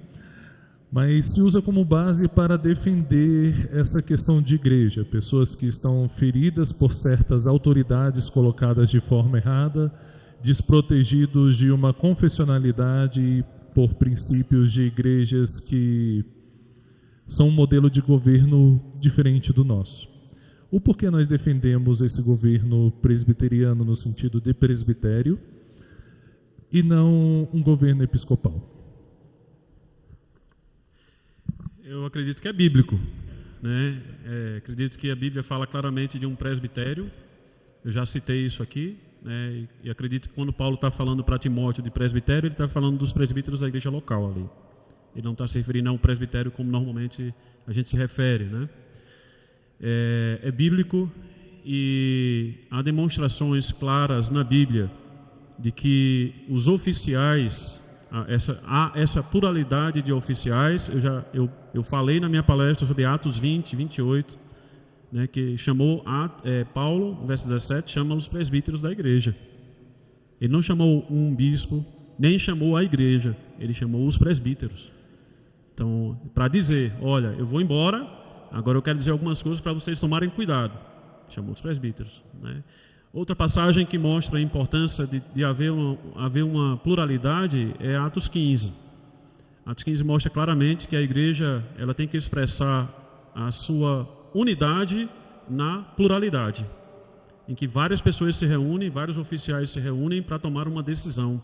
mas se usa como base para defender essa questão de igreja, pessoas que estão feridas por certas autoridades colocadas de forma errada, desprotegidos de uma confessionalidade e por princípios de igrejas que são um modelo de governo diferente do nosso. O porquê nós defendemos esse governo presbiteriano no sentido de presbitério e não um governo episcopal?
Eu acredito que é bíblico, né? Acredito que a Bíblia fala claramente de um presbitério. Eu já citei isso aqui, né? E acredito que quando Paulo está falando para Timóteo de presbitério, ele está falando dos presbíteros da igreja local ali. Ele não está se referindo a um presbitério como normalmente a gente se refere, né? É bíblico e há demonstrações claras na Bíblia de que os oficiais, há essa pluralidade de oficiais. Eu falei na minha palestra sobre Atos 20, 28, né, que chamou Paulo, verso 17, chama os presbíteros da igreja. Ele não chamou um bispo, nem chamou a igreja, ele chamou os presbíteros. Então, para dizer, olha, eu vou embora, agora eu quero dizer algumas coisas para vocês tomarem cuidado. Chamou os presbíteros, né? Outra passagem que mostra a importância de haver uma pluralidade é Atos 15. Atos 15 mostra claramente que a igreja ela tem que expressar a sua unidade na pluralidade, em que várias pessoas se reúnem, vários oficiais se reúnem para tomar uma decisão.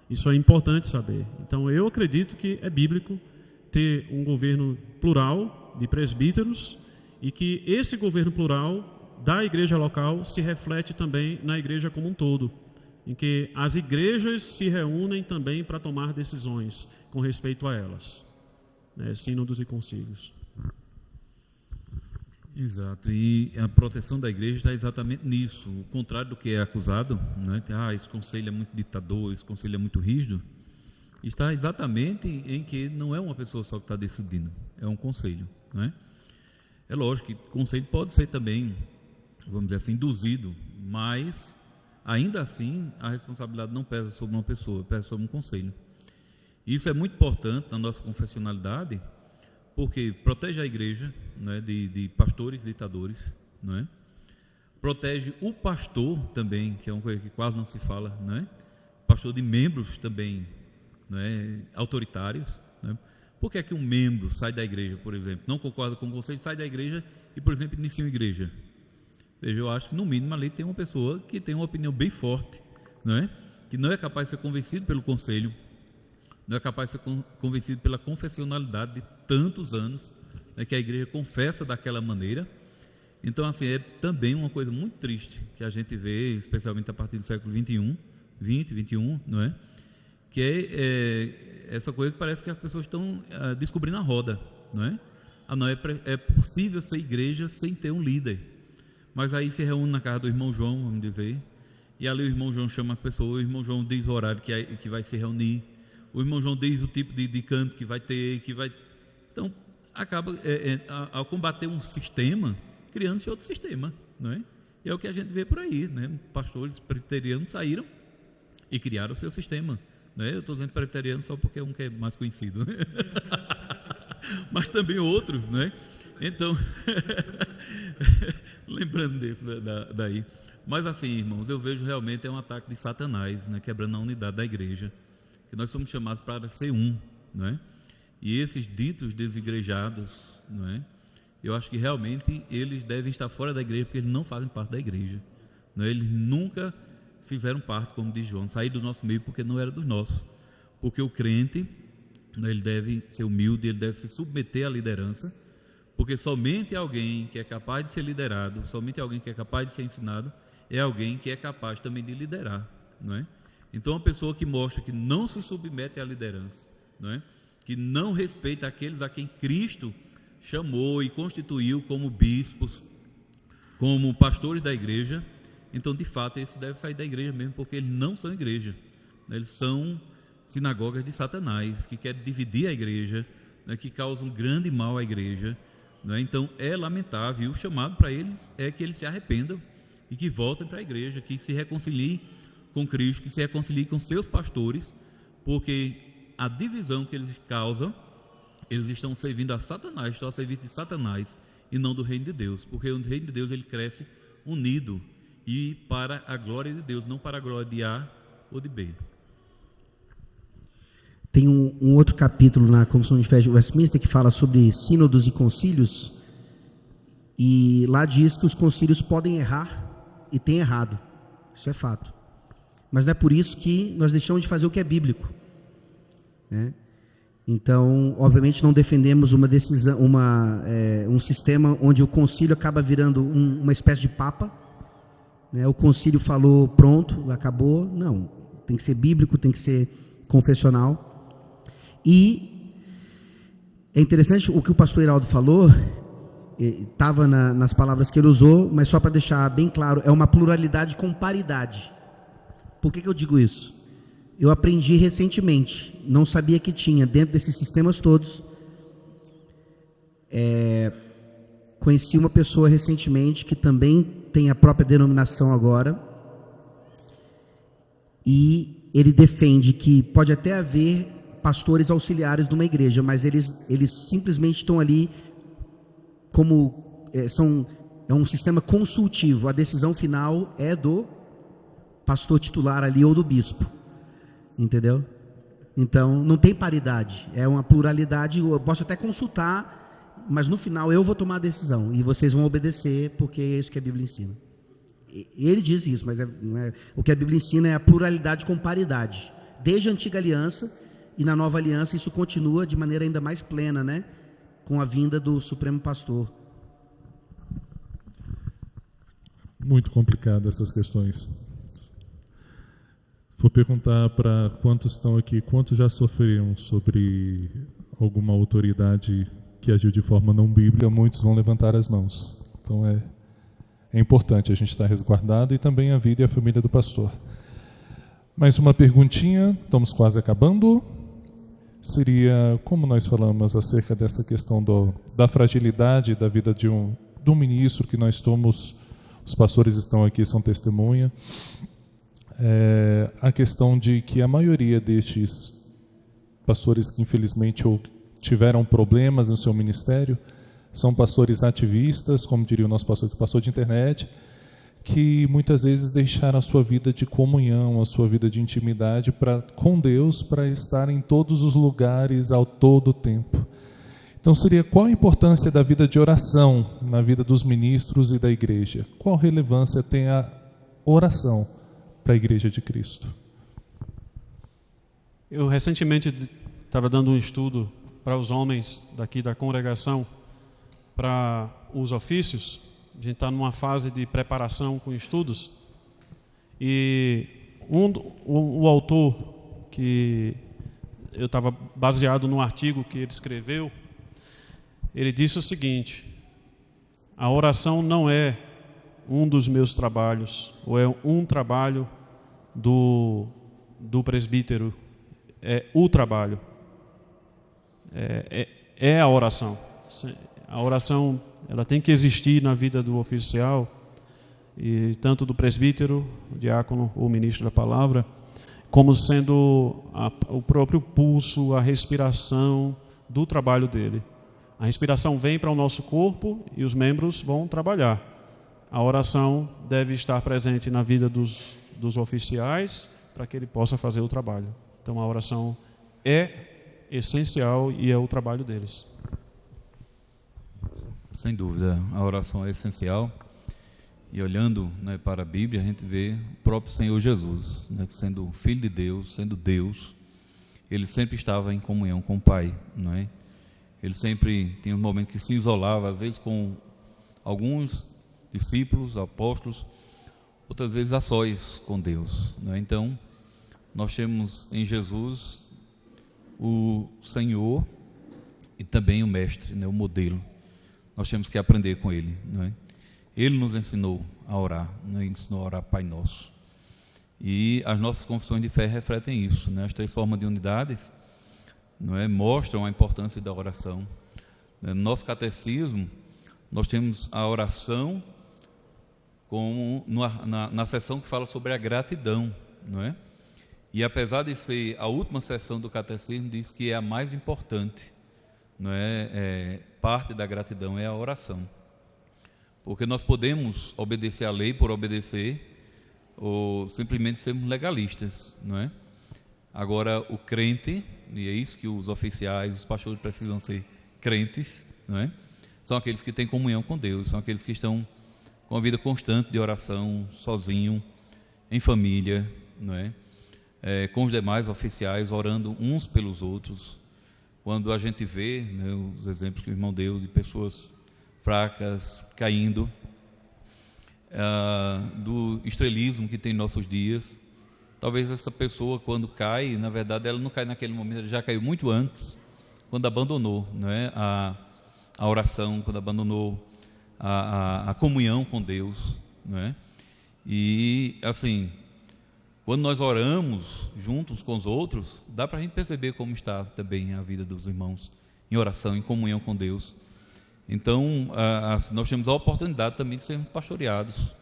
Isso é importante saber. Então, eu acredito que é bíblico ter um governo plural de presbíteros e que esse governo plural da igreja local se reflete também na igreja como um todo, em que as igrejas se reúnem também para tomar decisões com respeito a elas, né? Sínodos e concílios.
Exato, e a proteção da igreja está exatamente nisso, o contrário do que é acusado, né? Esse conselho é muito ditador, esse conselho é muito rígido, está exatamente em que não é uma pessoa só que está decidindo, é um conselho, né? É lógico que o conselho pode ser também, vamos dizer assim, induzido, mas ainda assim a responsabilidade não pesa sobre uma pessoa, pesa sobre um conselho. Isso é muito importante na nossa confessionalidade, porque protege a igreja, né, de pastores ditadores, né? Protege o pastor também, que é uma coisa que quase não se fala, né? Pastor de membros também, né, autoritários, né? Por que é que um membro sai da igreja, por exemplo, não concorda com o conselho, sai da igreja e, por exemplo, inicia uma igreja? Veja, eu acho que no mínimo ali tem uma pessoa que tem uma opinião bem forte, né? Que não é capaz de ser convencido pelo conselho, não é capaz de ser convencido pela confessionalidade de tantos anos, né, que a igreja confessa daquela maneira. Então, assim, é também uma coisa muito triste que a gente vê, especialmente a partir do século 21, não é? Que é essa coisa que parece que as pessoas estão descobrindo a roda, não é? Não é possível ser igreja sem ter um líder. Mas aí se reúne na casa do irmão João, vamos dizer, e ali o irmão João chama as pessoas, o irmão João diz o horário que vai se reunir, o irmão João diz o tipo de canto que vai ter, então acaba ao combater um sistema, criando-se outro sistema, não é? E é o que a gente vê por aí, né? Pastores presbiterianos saíram e criaram o seu sistema, não é? Eu estou dizendo presbiteriano só porque é um que é mais conhecido, né? Mas também outros, né? Então, lembrando desse daí, Mas assim, irmãos, eu vejo realmente é um ataque de Satanás, né, quebrando a unidade da igreja, que nós somos chamados para ser um, não é? E esses ditos desigrejados, não é? Eu acho que realmente eles devem estar fora da igreja, porque eles não fazem parte da igreja, não é? Eles nunca fizeram parte, como diz João, sair do nosso meio porque não era dos nossos. Porque o crente, né, ele deve ser humilde, ele deve se submeter à liderança, porque somente alguém que é capaz de ser liderado, somente alguém que é capaz de ser ensinado, é alguém que é capaz também de liderar, não é? Então, uma pessoa que mostra que não se submete à liderança, não é? Que não respeita aqueles a quem Cristo chamou e constituiu como bispos, como pastores da igreja, então, de fato, esse deve sair da igreja mesmo, porque eles não são igreja, né? Eles são sinagogas de Satanás, que querem dividir a igreja, né? Que causam grande mal à igreja, né? Então, é lamentável, e o chamado para eles é que eles se arrependam e que voltem para a igreja, que se reconciliem com Cristo, que se reconciliem com seus pastores, porque a divisão que eles causam, eles estão servindo a Satanás, estão a serviço de Satanás e não do reino de Deus, porque o reino de Deus ele cresce unido e para a glória de Deus, não para a glória de A ou de B.
Tem um outro capítulo na Confissão de Fé de Westminster que fala sobre sínodos e concílios, e lá diz que os concílios podem errar e têm errado, isso é fato, mas não é por isso que nós deixamos de fazer o que é bíblico, né? Então, obviamente, não defendemos uma decisão, um sistema onde o concílio acaba virando uma espécie de papa, né? O concílio falou, pronto, acabou. Não, tem que ser bíblico, tem que ser confessional. E é interessante o que o pastor Iraldo falou, estava nas palavras que ele usou, mas só para deixar bem claro, é uma pluralidade com paridade. Por que eu digo isso? Eu aprendi recentemente, não sabia que tinha, dentro desses sistemas todos, conheci uma pessoa recentemente que também tem a própria denominação agora, e ele defende que pode até haver pastores auxiliares de uma igreja, mas eles simplesmente estão ali como é um sistema consultivo, a decisão final é do pastor titular ali ou do bispo, entendeu? Então não tem paridade, é uma pluralidade. Eu posso até consultar, mas no final eu vou tomar a decisão e vocês vão obedecer, porque é isso que a Bíblia ensina. Ele diz isso, mas o que a Bíblia ensina é a pluralidade com paridade, desde a antiga aliança, e na nova aliança isso continua de maneira ainda mais plena, né? Com a vinda do Supremo Pastor.
Muito complicado essas questões. Vou perguntar para quantos estão aqui, quantos já sofreram sobre alguma autoridade que agiu de forma não bíblica. Muitos vão levantar as mãos. Então é importante a gente estar resguardado, e também a vida e a família do pastor. Mais uma perguntinha, estamos quase acabando. Seria, como nós falamos acerca dessa questão da fragilidade da vida de um ministro, que nós somos, os pastores estão aqui, são testemunha, a questão de que a maioria destes pastores que infelizmente tiveram problemas no seu ministério, são pastores ativistas, como diria o nosso pastor de internet, que muitas vezes deixaram a sua vida de comunhão, a sua vida de intimidade com Deus, para estar em todos os lugares ao todo tempo. Então seria, qual a importância da vida de oração na vida dos ministros e da igreja? Qual relevância tem a oração para a igreja de Cristo?
Eu recentemente estava dando um estudo para os homens daqui da congregação, para os ofícios. A gente está numa fase de preparação com estudos, e o autor, que eu estava baseado no artigo que ele escreveu, ele disse o seguinte: a oração não é um dos meus trabalhos, ou é um trabalho do presbítero, é o trabalho, é a oração. A oração, ela tem que existir na vida do oficial, e tanto do presbítero, o diácono ou ministro da palavra, como sendo o próprio pulso, a respiração do trabalho dele. A respiração vem para o nosso corpo e os membros vão trabalhar. a oração deve estar presente na vida dos oficiais para que ele possa fazer o trabalho. Então a oração é essencial e é o trabalho deles.
Sem dúvida, a oração é essencial. E olhando, né, para a Bíblia, a gente vê o próprio Senhor Jesus, né, que sendo Filho de Deus, sendo Deus, ele sempre estava em comunhão com o Pai, não é? Ele sempre tinha um momento que se isolava, às vezes com alguns discípulos, apóstolos, outras vezes a sós com Deus, não é? Então, nós temos em Jesus o Senhor e também o Mestre, né, o modelo. Nós temos que aprender com Ele, não é? Ele nos ensinou a orar, né? Ele ensinou a orar Pai Nosso. E as nossas confissões de fé refletem isso, né? As 3 formas de unidades, não é, mostram a importância da oração. No nosso catecismo, nós temos a oração como na seção que fala sobre a gratidão, não é? E apesar de ser a última seção do catecismo, diz que é a mais importante, não é? Parte da gratidão é a oração. Porque nós podemos obedecer à lei por obedecer, ou simplesmente sermos legalistas, não é? Agora, o crente, e é isso que os oficiais, os pastores precisam ser crentes, não é? São aqueles que têm comunhão com Deus, são aqueles que estão com a vida constante de oração, sozinho, em família, não é? Com os demais oficiais, orando uns pelos outros. Quando a gente vê, né, os exemplos que o irmão deu de pessoas fracas, caindo, do estrelismo que tem em nossos dias. Talvez essa pessoa, quando cai, na verdade ela não cai naquele momento, ela já caiu muito antes, quando abandonou, não é? a oração, quando abandonou a comunhão com Deus, não é? E assim, quando nós oramos juntos com os outros, dá para a gente perceber como está também a vida dos irmãos em oração, em comunhão com Deus. Então, nós temos a oportunidade também de sermos pastoreados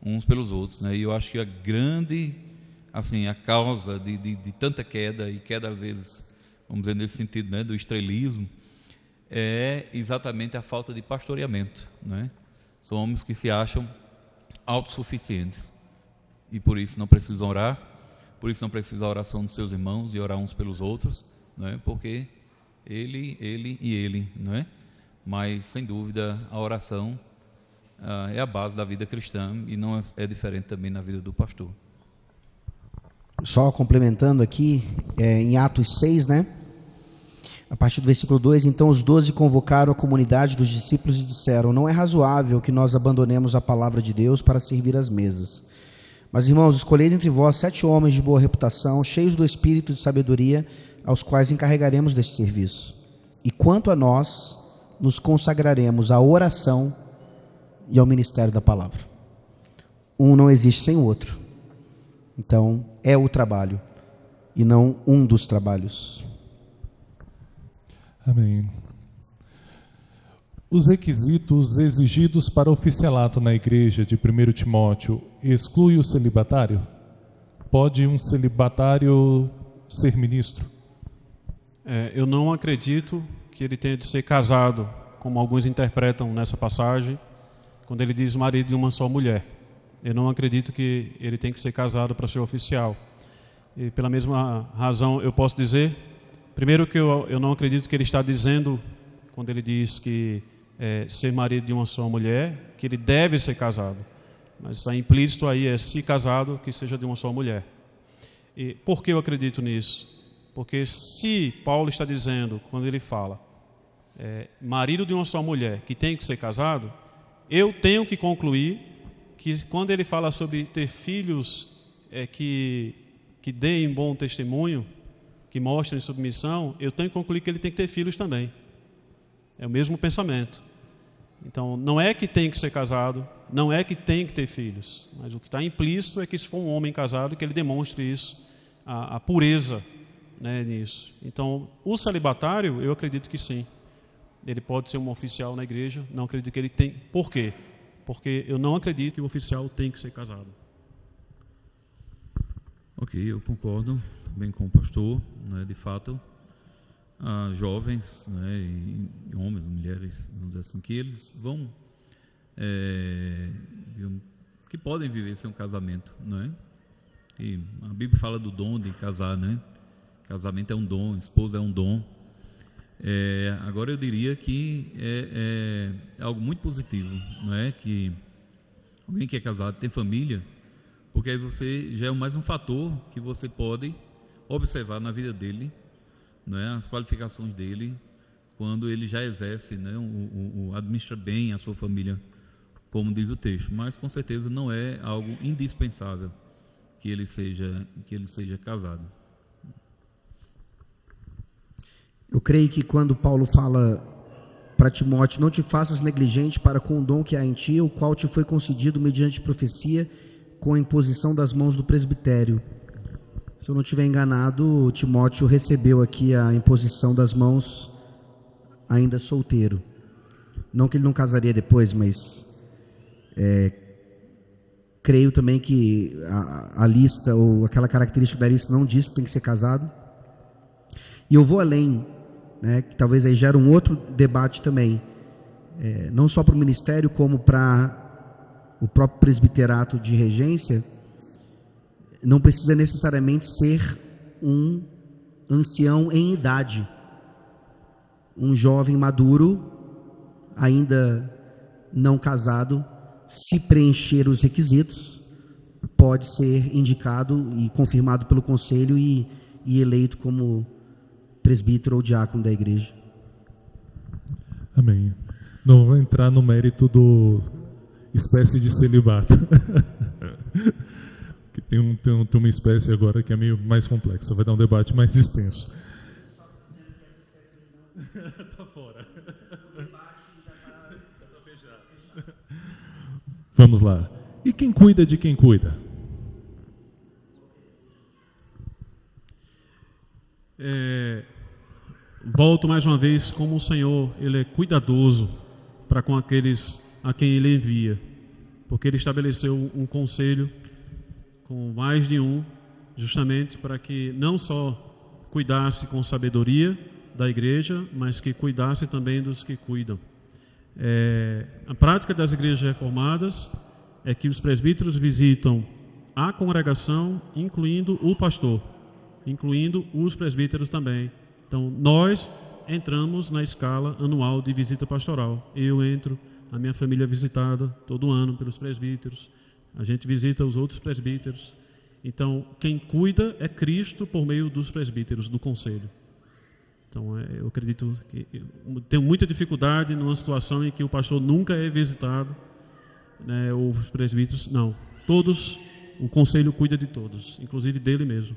uns pelos outros, né? E eu acho que a grande, assim, a causa de tanta queda, e queda às vezes, vamos dizer nesse sentido, né, do estrelismo, é exatamente a falta de pastoreamento, né? São homens que se acham autossuficientes e por isso não precisam orar, por isso não precisa a oração dos seus irmãos e orar uns pelos outros, né? Porque ele e ele, não é? Mas, sem dúvida, a oração é a base da vida cristã e não é diferente também na vida do pastor.
Só complementando aqui, em Atos 6, né? A partir do versículo 2, então os 12 convocaram a comunidade dos discípulos e disseram: não é razoável que nós abandonemos a palavra de Deus para servir às mesas. Mas, irmãos, escolhei entre vós 7 homens de boa reputação, cheios do espírito de sabedoria, aos quais encarregaremos deste serviço. E quanto a nós, nos consagraremos à oração e ao ministério da palavra. Um não existe sem o outro. Então, é o trabalho e não um dos trabalhos.
Amém. Os requisitos exigidos para oficialato na igreja de 1 Timóteo exclui o celibatário? Pode um celibatário ser ministro?
Eu não acredito que ele tenha de ser casado, como alguns interpretam nessa passagem, quando ele diz marido de uma só mulher. Eu não acredito que ele tem que ser casado para ser oficial. E pela mesma razão eu posso dizer, primeiro que eu não acredito que ele está dizendo, quando ele diz que ser marido de uma só mulher, que ele deve ser casado. Mas está implícito aí, se casado, que seja de uma só mulher. E por que eu acredito nisso? Porque se Paulo está dizendo, quando ele fala, marido de uma só mulher, que tem que ser casado, eu tenho que concluir que quando ele fala sobre ter filhos que deem bom testemunho, que mostrem submissão, eu tenho que concluir que ele tem que ter filhos também. É o mesmo pensamento. Então, não é que tem que ser casado, não é que tem que ter filhos, mas o que está implícito é que se for um homem casado, que ele demonstre isso, a pureza, né, nisso. Então, o celibatário, eu acredito que sim. Ele pode ser um oficial na igreja, não acredito que ele tem. Por quê? Porque eu não acredito que o oficial tem que ser casado.
Ok, eu concordo bem com o pastor, né? De fato, jovens, né, e homens, mulheres, vamos dizer assim, que eles vão que podem viver sem um casamento, não é? E a Bíblia fala do dom de casar, né? Casamento é um dom, esposa é um dom. Agora eu diria que é algo muito positivo, não é? Que alguém que é casado tem família, porque aí você já é mais um fator que você pode observar na vida dele, não é? As qualificações dele, quando ele já exerce, né? Administra bem a sua família, como diz o texto. Mas com certeza não é algo indispensável que ele seja casado.
Eu creio que quando Paulo fala para Timóteo: não te faças negligente para com o dom que há em ti, o qual te foi concedido mediante profecia, com a imposição das mãos do presbitério. Se eu não estiver enganado, Timóteo recebeu aqui a imposição das mãos ainda solteiro. Não que ele não casaria depois, mas creio também que a lista, ou aquela característica da lista, não diz que tem que ser casado. E eu vou além, né, que talvez aí gere um outro debate também, não só para o ministério, como para o próprio presbiterato de regência. Não precisa necessariamente ser um ancião em idade. Um jovem maduro, ainda não casado, se preencher os requisitos, pode ser indicado e confirmado pelo conselho e eleito como presbítero ou diácono da igreja.
Amém. Não vou entrar no mérito do espécie de celibato. Que tem uma espécie agora que é meio mais complexa, vai dar um debate mais extenso. Tá fora. Vamos lá. E quem cuida de quem cuida?
Volto mais uma vez, como o Senhor, Ele é cuidadoso para com aqueles a quem Ele envia, porque Ele estabeleceu um conselho com mais de um, justamente para que não só cuidasse com sabedoria da igreja, mas que cuidasse também dos que cuidam. A prática das igrejas reformadas é que os presbíteros visitam a congregação, incluindo o pastor, incluindo os presbíteros também. Então, nós entramos na escala anual de visita pastoral. Eu entro, a minha família é visitada todo ano pelos presbíteros, a gente visita os outros presbíteros. Então, quem cuida é Cristo por meio dos presbíteros, do conselho. Então, eu acredito que tenho muita dificuldade numa situação em que o pastor nunca é visitado, né, ou os presbíteros, não. Todos, o conselho cuida de todos, inclusive dele mesmo.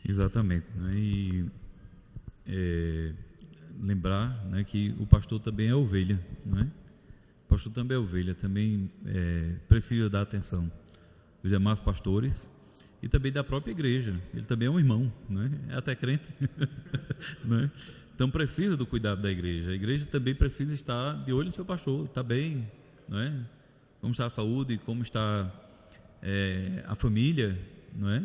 Exatamente, né? E lembrar, né, que o pastor também é ovelha, né? O pastor também é ovelha, também precisa dar atenção dos demais pastores e também da própria igreja. Ele também é um irmão, né? É até crente, né? Então precisa do cuidado da igreja. A igreja também precisa estar de olho no seu pastor, está bem, não é? Como está a saúde, como está a família, não é?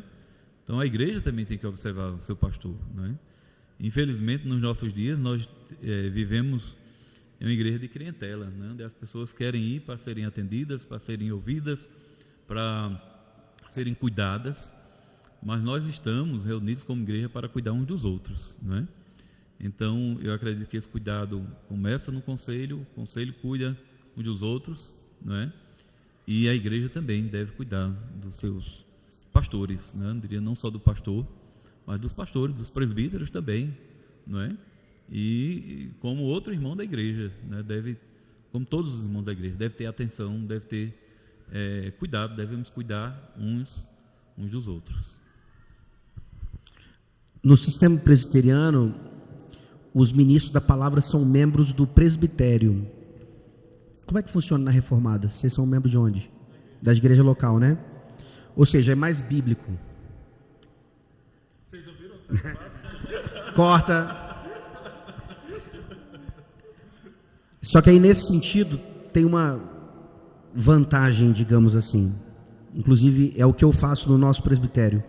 Então a igreja também tem que observar o seu pastor, não é? Infelizmente, nos nossos dias, nós vivemos em uma igreja de clientela, né? Onde as pessoas querem ir para serem atendidas, para serem ouvidas, para serem cuidadas, mas nós estamos reunidos como igreja para cuidar uns dos outros, não é? Então, eu acredito que esse cuidado começa no conselho, o conselho cuida uns dos outros, não é? E a igreja também deve cuidar dos seus pastores, né? Não diria não só do pastor, mas dos pastores, dos presbíteros também, não é? E como outro irmão da igreja, né? Como todos os irmãos da igreja, deve ter atenção, deve ter cuidado, devemos cuidar uns dos outros.
No sistema presbiteriano, os ministros da palavra são membros do presbitério. Como é que funciona na reformada? Vocês são membros de onde? Da igreja local, né? Ou seja, é mais bíblico.
Vocês ouviram?
Corta. Só que aí, nesse sentido, tem uma vantagem, digamos assim. Inclusive, é o que eu faço no nosso presbitério.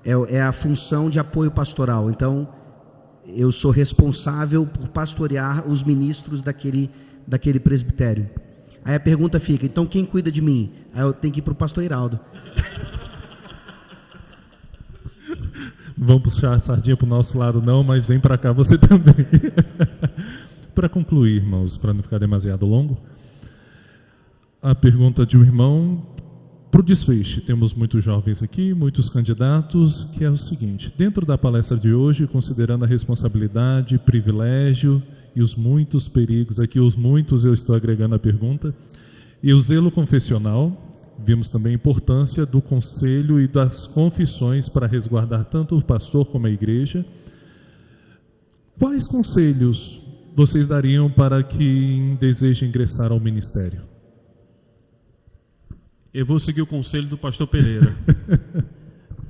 É a função de apoio pastoral. Então, eu sou responsável por pastorear os ministros daquele presbitério. Aí a pergunta fica, então quem cuida de mim? Aí eu tenho que ir para o pastor Iraldo.
Vamos puxar a sardinha para o nosso lado não, mas vem para cá você também. Para concluir, irmãos, para não ficar demasiado longo, a pergunta de um irmão para o desfecho. Temos muitos jovens aqui, muitos candidatos, que é o seguinte: dentro da palestra de hoje, considerando a responsabilidade, privilégio e os muitos perigos, aqui os muitos eu estou agregando a pergunta, e o zelo confessional, vimos também a importância do conselho e das confissões para resguardar tanto o pastor como a igreja. Quais conselhos vocês dariam para quem deseja ingressar ao ministério?
Eu vou seguir o conselho do pastor Pereira.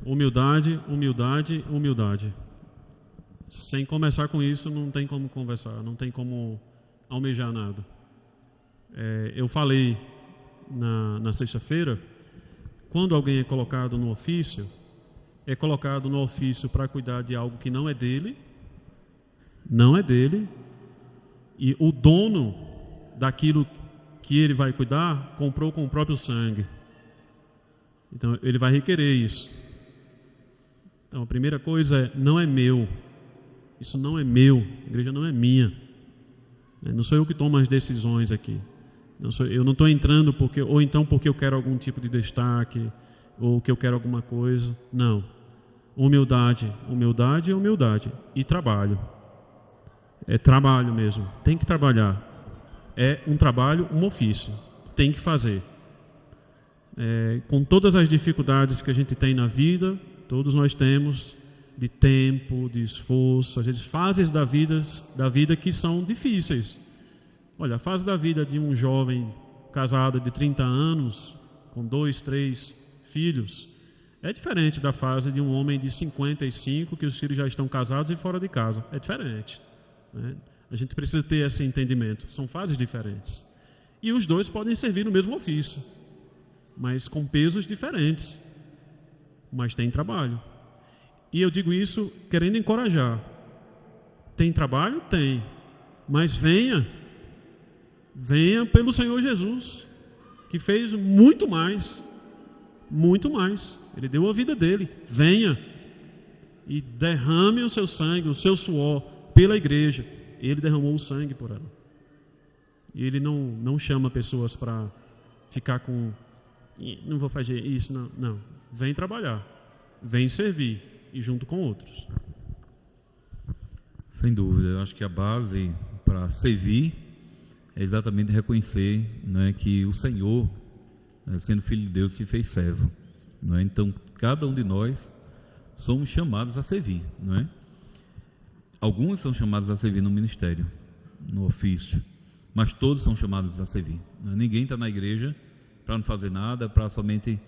Humildade, humildade, humildade. Sem começar com isso, não tem como conversar, não tem como almejar nada. Eu falei na sexta-feira, quando alguém é colocado no ofício, é colocado no ofício para cuidar de algo que não é dele, e o dono daquilo que ele vai cuidar comprou com o próprio sangue. Então ele vai requerer isso. Então a primeira coisa é: não é meu, isso não é meu, a igreja não é minha, não sou eu que tomo as decisões aqui. Eu não estou entrando porque eu quero algum tipo de destaque, ou que eu quero alguma coisa. Não. Humildade, humildade, humildade. E trabalho. É trabalho mesmo. Tem que trabalhar. É um trabalho, um ofício. Tem que fazer. Com todas as dificuldades que a gente tem na vida, todos nós temos, de tempo, de esforço, às vezes fases da vida que são difíceis. Olha, a fase da vida de um jovem casado de 30 anos, com 2, 3 filhos, é diferente da fase de um homem de 55, que os filhos já estão casados e fora de casa. É diferente, né? A gente precisa ter esse entendimento. São fases diferentes. E os dois podem servir no mesmo ofício, mas com pesos diferentes. Mas tem trabalho. E eu digo isso querendo encorajar. Tem trabalho? Tem. Mas venha pelo Senhor Jesus, que fez muito mais. Muito mais. Ele deu a vida dele. Venha e derrame o seu sangue, o seu suor pela igreja. Ele derramou o sangue por ela. E ele não chama pessoas para ficar com... Não vou fazer isso, não. Vem trabalhar. Vem servir. E junto com outros.
Sem dúvida. Eu acho que a base para servir é exatamente reconhecer, né, que o Senhor, sendo Filho de Deus, se fez servo, não é? Então, cada um de nós somos chamados a servir, não é? Alguns são chamados a servir no ministério, no ofício, mas todos são chamados a servir, não é? Ninguém está na igreja para não fazer nada, para somente,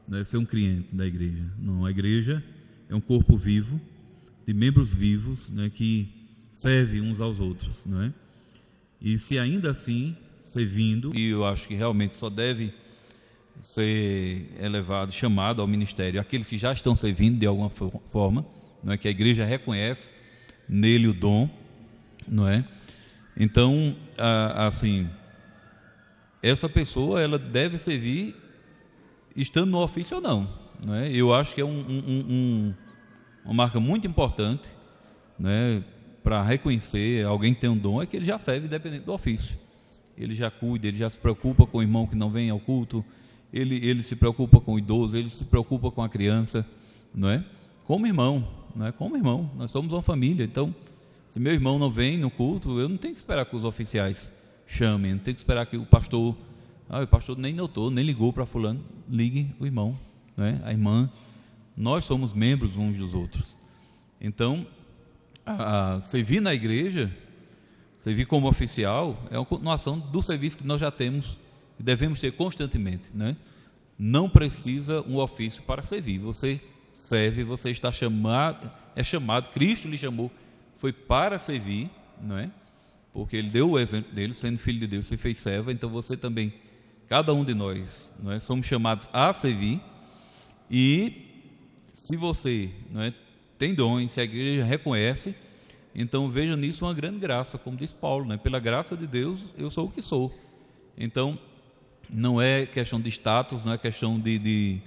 né, ser um cliente da igreja. Não, a igreja é um corpo vivo, de membros vivos, né, que serve uns aos outros, não é? E se ainda assim, servindo, e eu acho que realmente só deve ser elevado, chamado ao ministério aqueles que já estão servindo de alguma forma, não é, que a igreja reconhece nele o dom, não é? Então, assim, essa pessoa, ela deve servir estando no ofício ou não é? Eu acho que é uma marca muito importante, né, para reconhecer alguém que tem um dom, é que ele já serve independente do ofício. Ele já cuida, ele já se preocupa com o irmão que não vem ao culto, ele se preocupa com o idoso, ele se preocupa com a criança, não é? Como irmão, não é? Como irmão, nós somos uma família. Então, se meu irmão não vem no culto, eu não tenho que esperar que os oficiais chamem, não tenho que esperar que o pastor nem notou, nem ligou para fulano. Ligue o irmão, não é? A irmã. Nós somos membros uns dos outros. Então, servir na igreja, servir como oficial, é uma continuação do serviço que nós já temos e devemos ter constantemente, né? Não precisa um ofício para servir. Você serve, você está chamado, Cristo lhe chamou, foi para servir, não é? Porque ele deu o exemplo dele, sendo filho de Deus, se fez servo. Então você também, cada um de nós, não é, somos chamados a servir. E se você, não é, tem dons, se a igreja reconhece, Então veja nisso uma grande graça, como diz Paulo, né? Pela graça de Deus eu sou o que sou. Então não é questão de status, não é questão de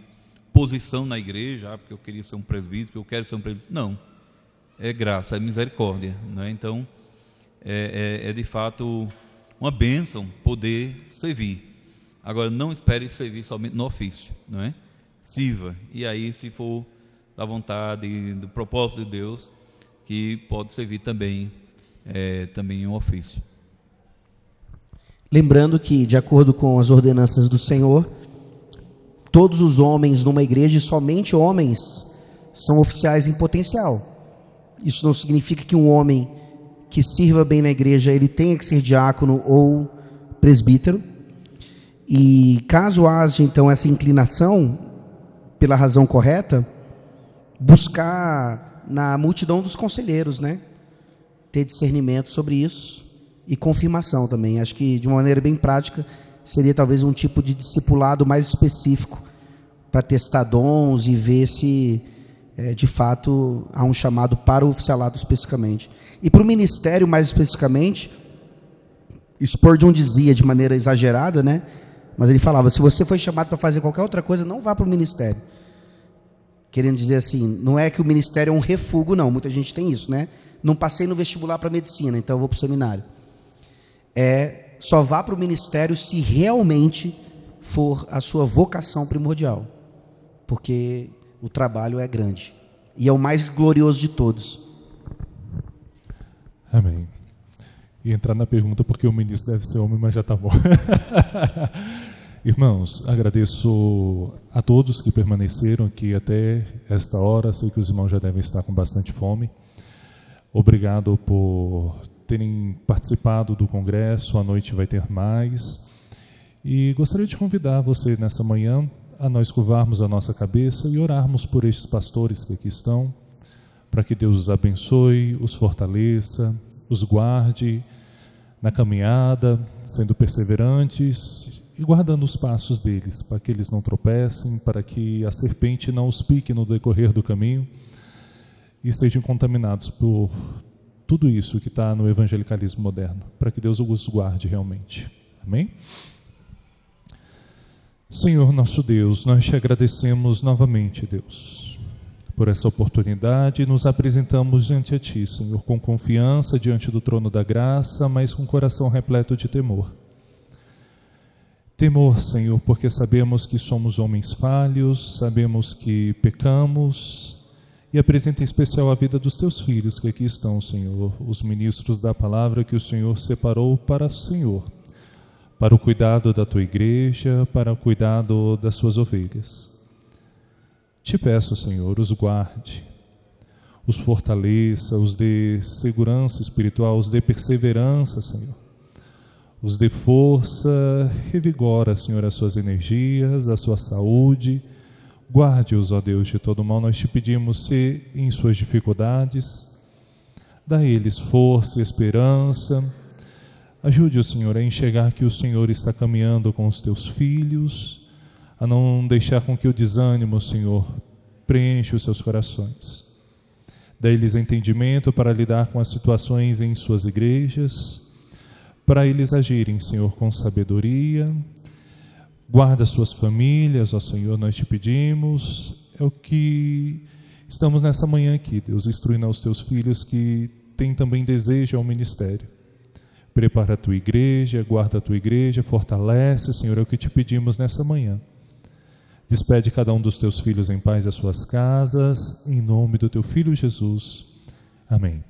posição na igreja, porque eu queria ser um presbítero, porque eu quero ser um presbítero. Não, é graça, é misericórdia, né? Então é de fato uma bênção poder servir. Agora não espere servir somente no ofício, não é? Sirva, e aí se for da vontade, do propósito de Deus, que pode servir também em um ofício.
Lembrando que, de acordo com as ordenanças do Senhor, todos os homens numa igreja, e somente homens, são oficiais em potencial. Isso não significa que um homem que sirva bem na igreja, ele tenha que ser diácono ou presbítero. E caso haja, então, essa inclinação, pela razão correta, buscar na multidão dos conselheiros, né? Ter discernimento sobre isso e confirmação também. Acho que, de uma maneira bem prática, seria talvez um tipo de discipulado mais específico para testar dons e ver se, de fato, há um chamado para o oficialato especificamente. E para o ministério, mais especificamente, Spurgeon dizia de maneira exagerada, né? Mas ele falava, se você foi chamado para fazer qualquer outra coisa, não vá para o ministério. Querendo dizer assim, não é que o ministério é um refúgio, não. Muita gente tem isso, né? Não passei no vestibular para medicina, então eu vou para o seminário. Só vá para o ministério se realmente for a sua vocação primordial. Porque o trabalho é grande. E é o mais glorioso de todos.
Amém. E entrar na pergunta porque o ministro deve ser homem, mas já está bom. Irmãos, agradeço a todos que permaneceram aqui até esta hora. Sei que os irmãos já devem estar com bastante fome. Obrigado por terem participado do congresso. À noite vai ter mais. E gostaria de convidar você nessa manhã a nós curvarmos a nossa cabeça e orarmos por estes pastores que aqui estão, para que Deus os abençoe, os fortaleça, os guarde na caminhada, sendo perseverantes e guardando os passos deles, para que eles não tropecem, para que a serpente não os pique no decorrer do caminho e sejam contaminados por tudo isso que está no evangelicalismo moderno, para que Deus os guarde realmente. Amém? Senhor nosso Deus, nós te agradecemos novamente, Deus, por essa oportunidade e nos apresentamos diante a Ti, Senhor, com confiança diante do trono da graça, mas com o coração repleto de temor. Temor, Senhor, porque sabemos que somos homens falhos, sabemos que pecamos, e apresenta em especial a vida dos Teus filhos que aqui estão, Senhor, os ministros da palavra que o Senhor separou para o Senhor, para o cuidado da Tua igreja, para o cuidado das Suas ovelhas. Te peço, Senhor, os guarde, os fortaleça, os dê segurança espiritual, os dê perseverança, Senhor. Os dê força, revigora, Senhor, as suas energias, a sua saúde. Guarde-os, ó Deus, de todo mal. Nós te pedimos, se em suas dificuldades, dá a eles força e esperança. Ajude o Senhor a enxergar que o Senhor está caminhando com os teus filhos, a não deixar com que o desânimo, Senhor, preencha os seus corações. Dá-lhes entendimento para lidar com as situações em suas igrejas, para eles agirem, Senhor, com sabedoria. Guarda suas famílias, ó Senhor, nós te pedimos. É o que estamos nessa manhã aqui, Deus, instruindo aos teus filhos que têm também desejo ao ministério. Prepara a tua igreja, guarda a tua igreja, fortalece, Senhor, é o que te pedimos nessa manhã. Despede cada um dos teus filhos em paz às suas casas, em nome do teu Filho Jesus. Amém.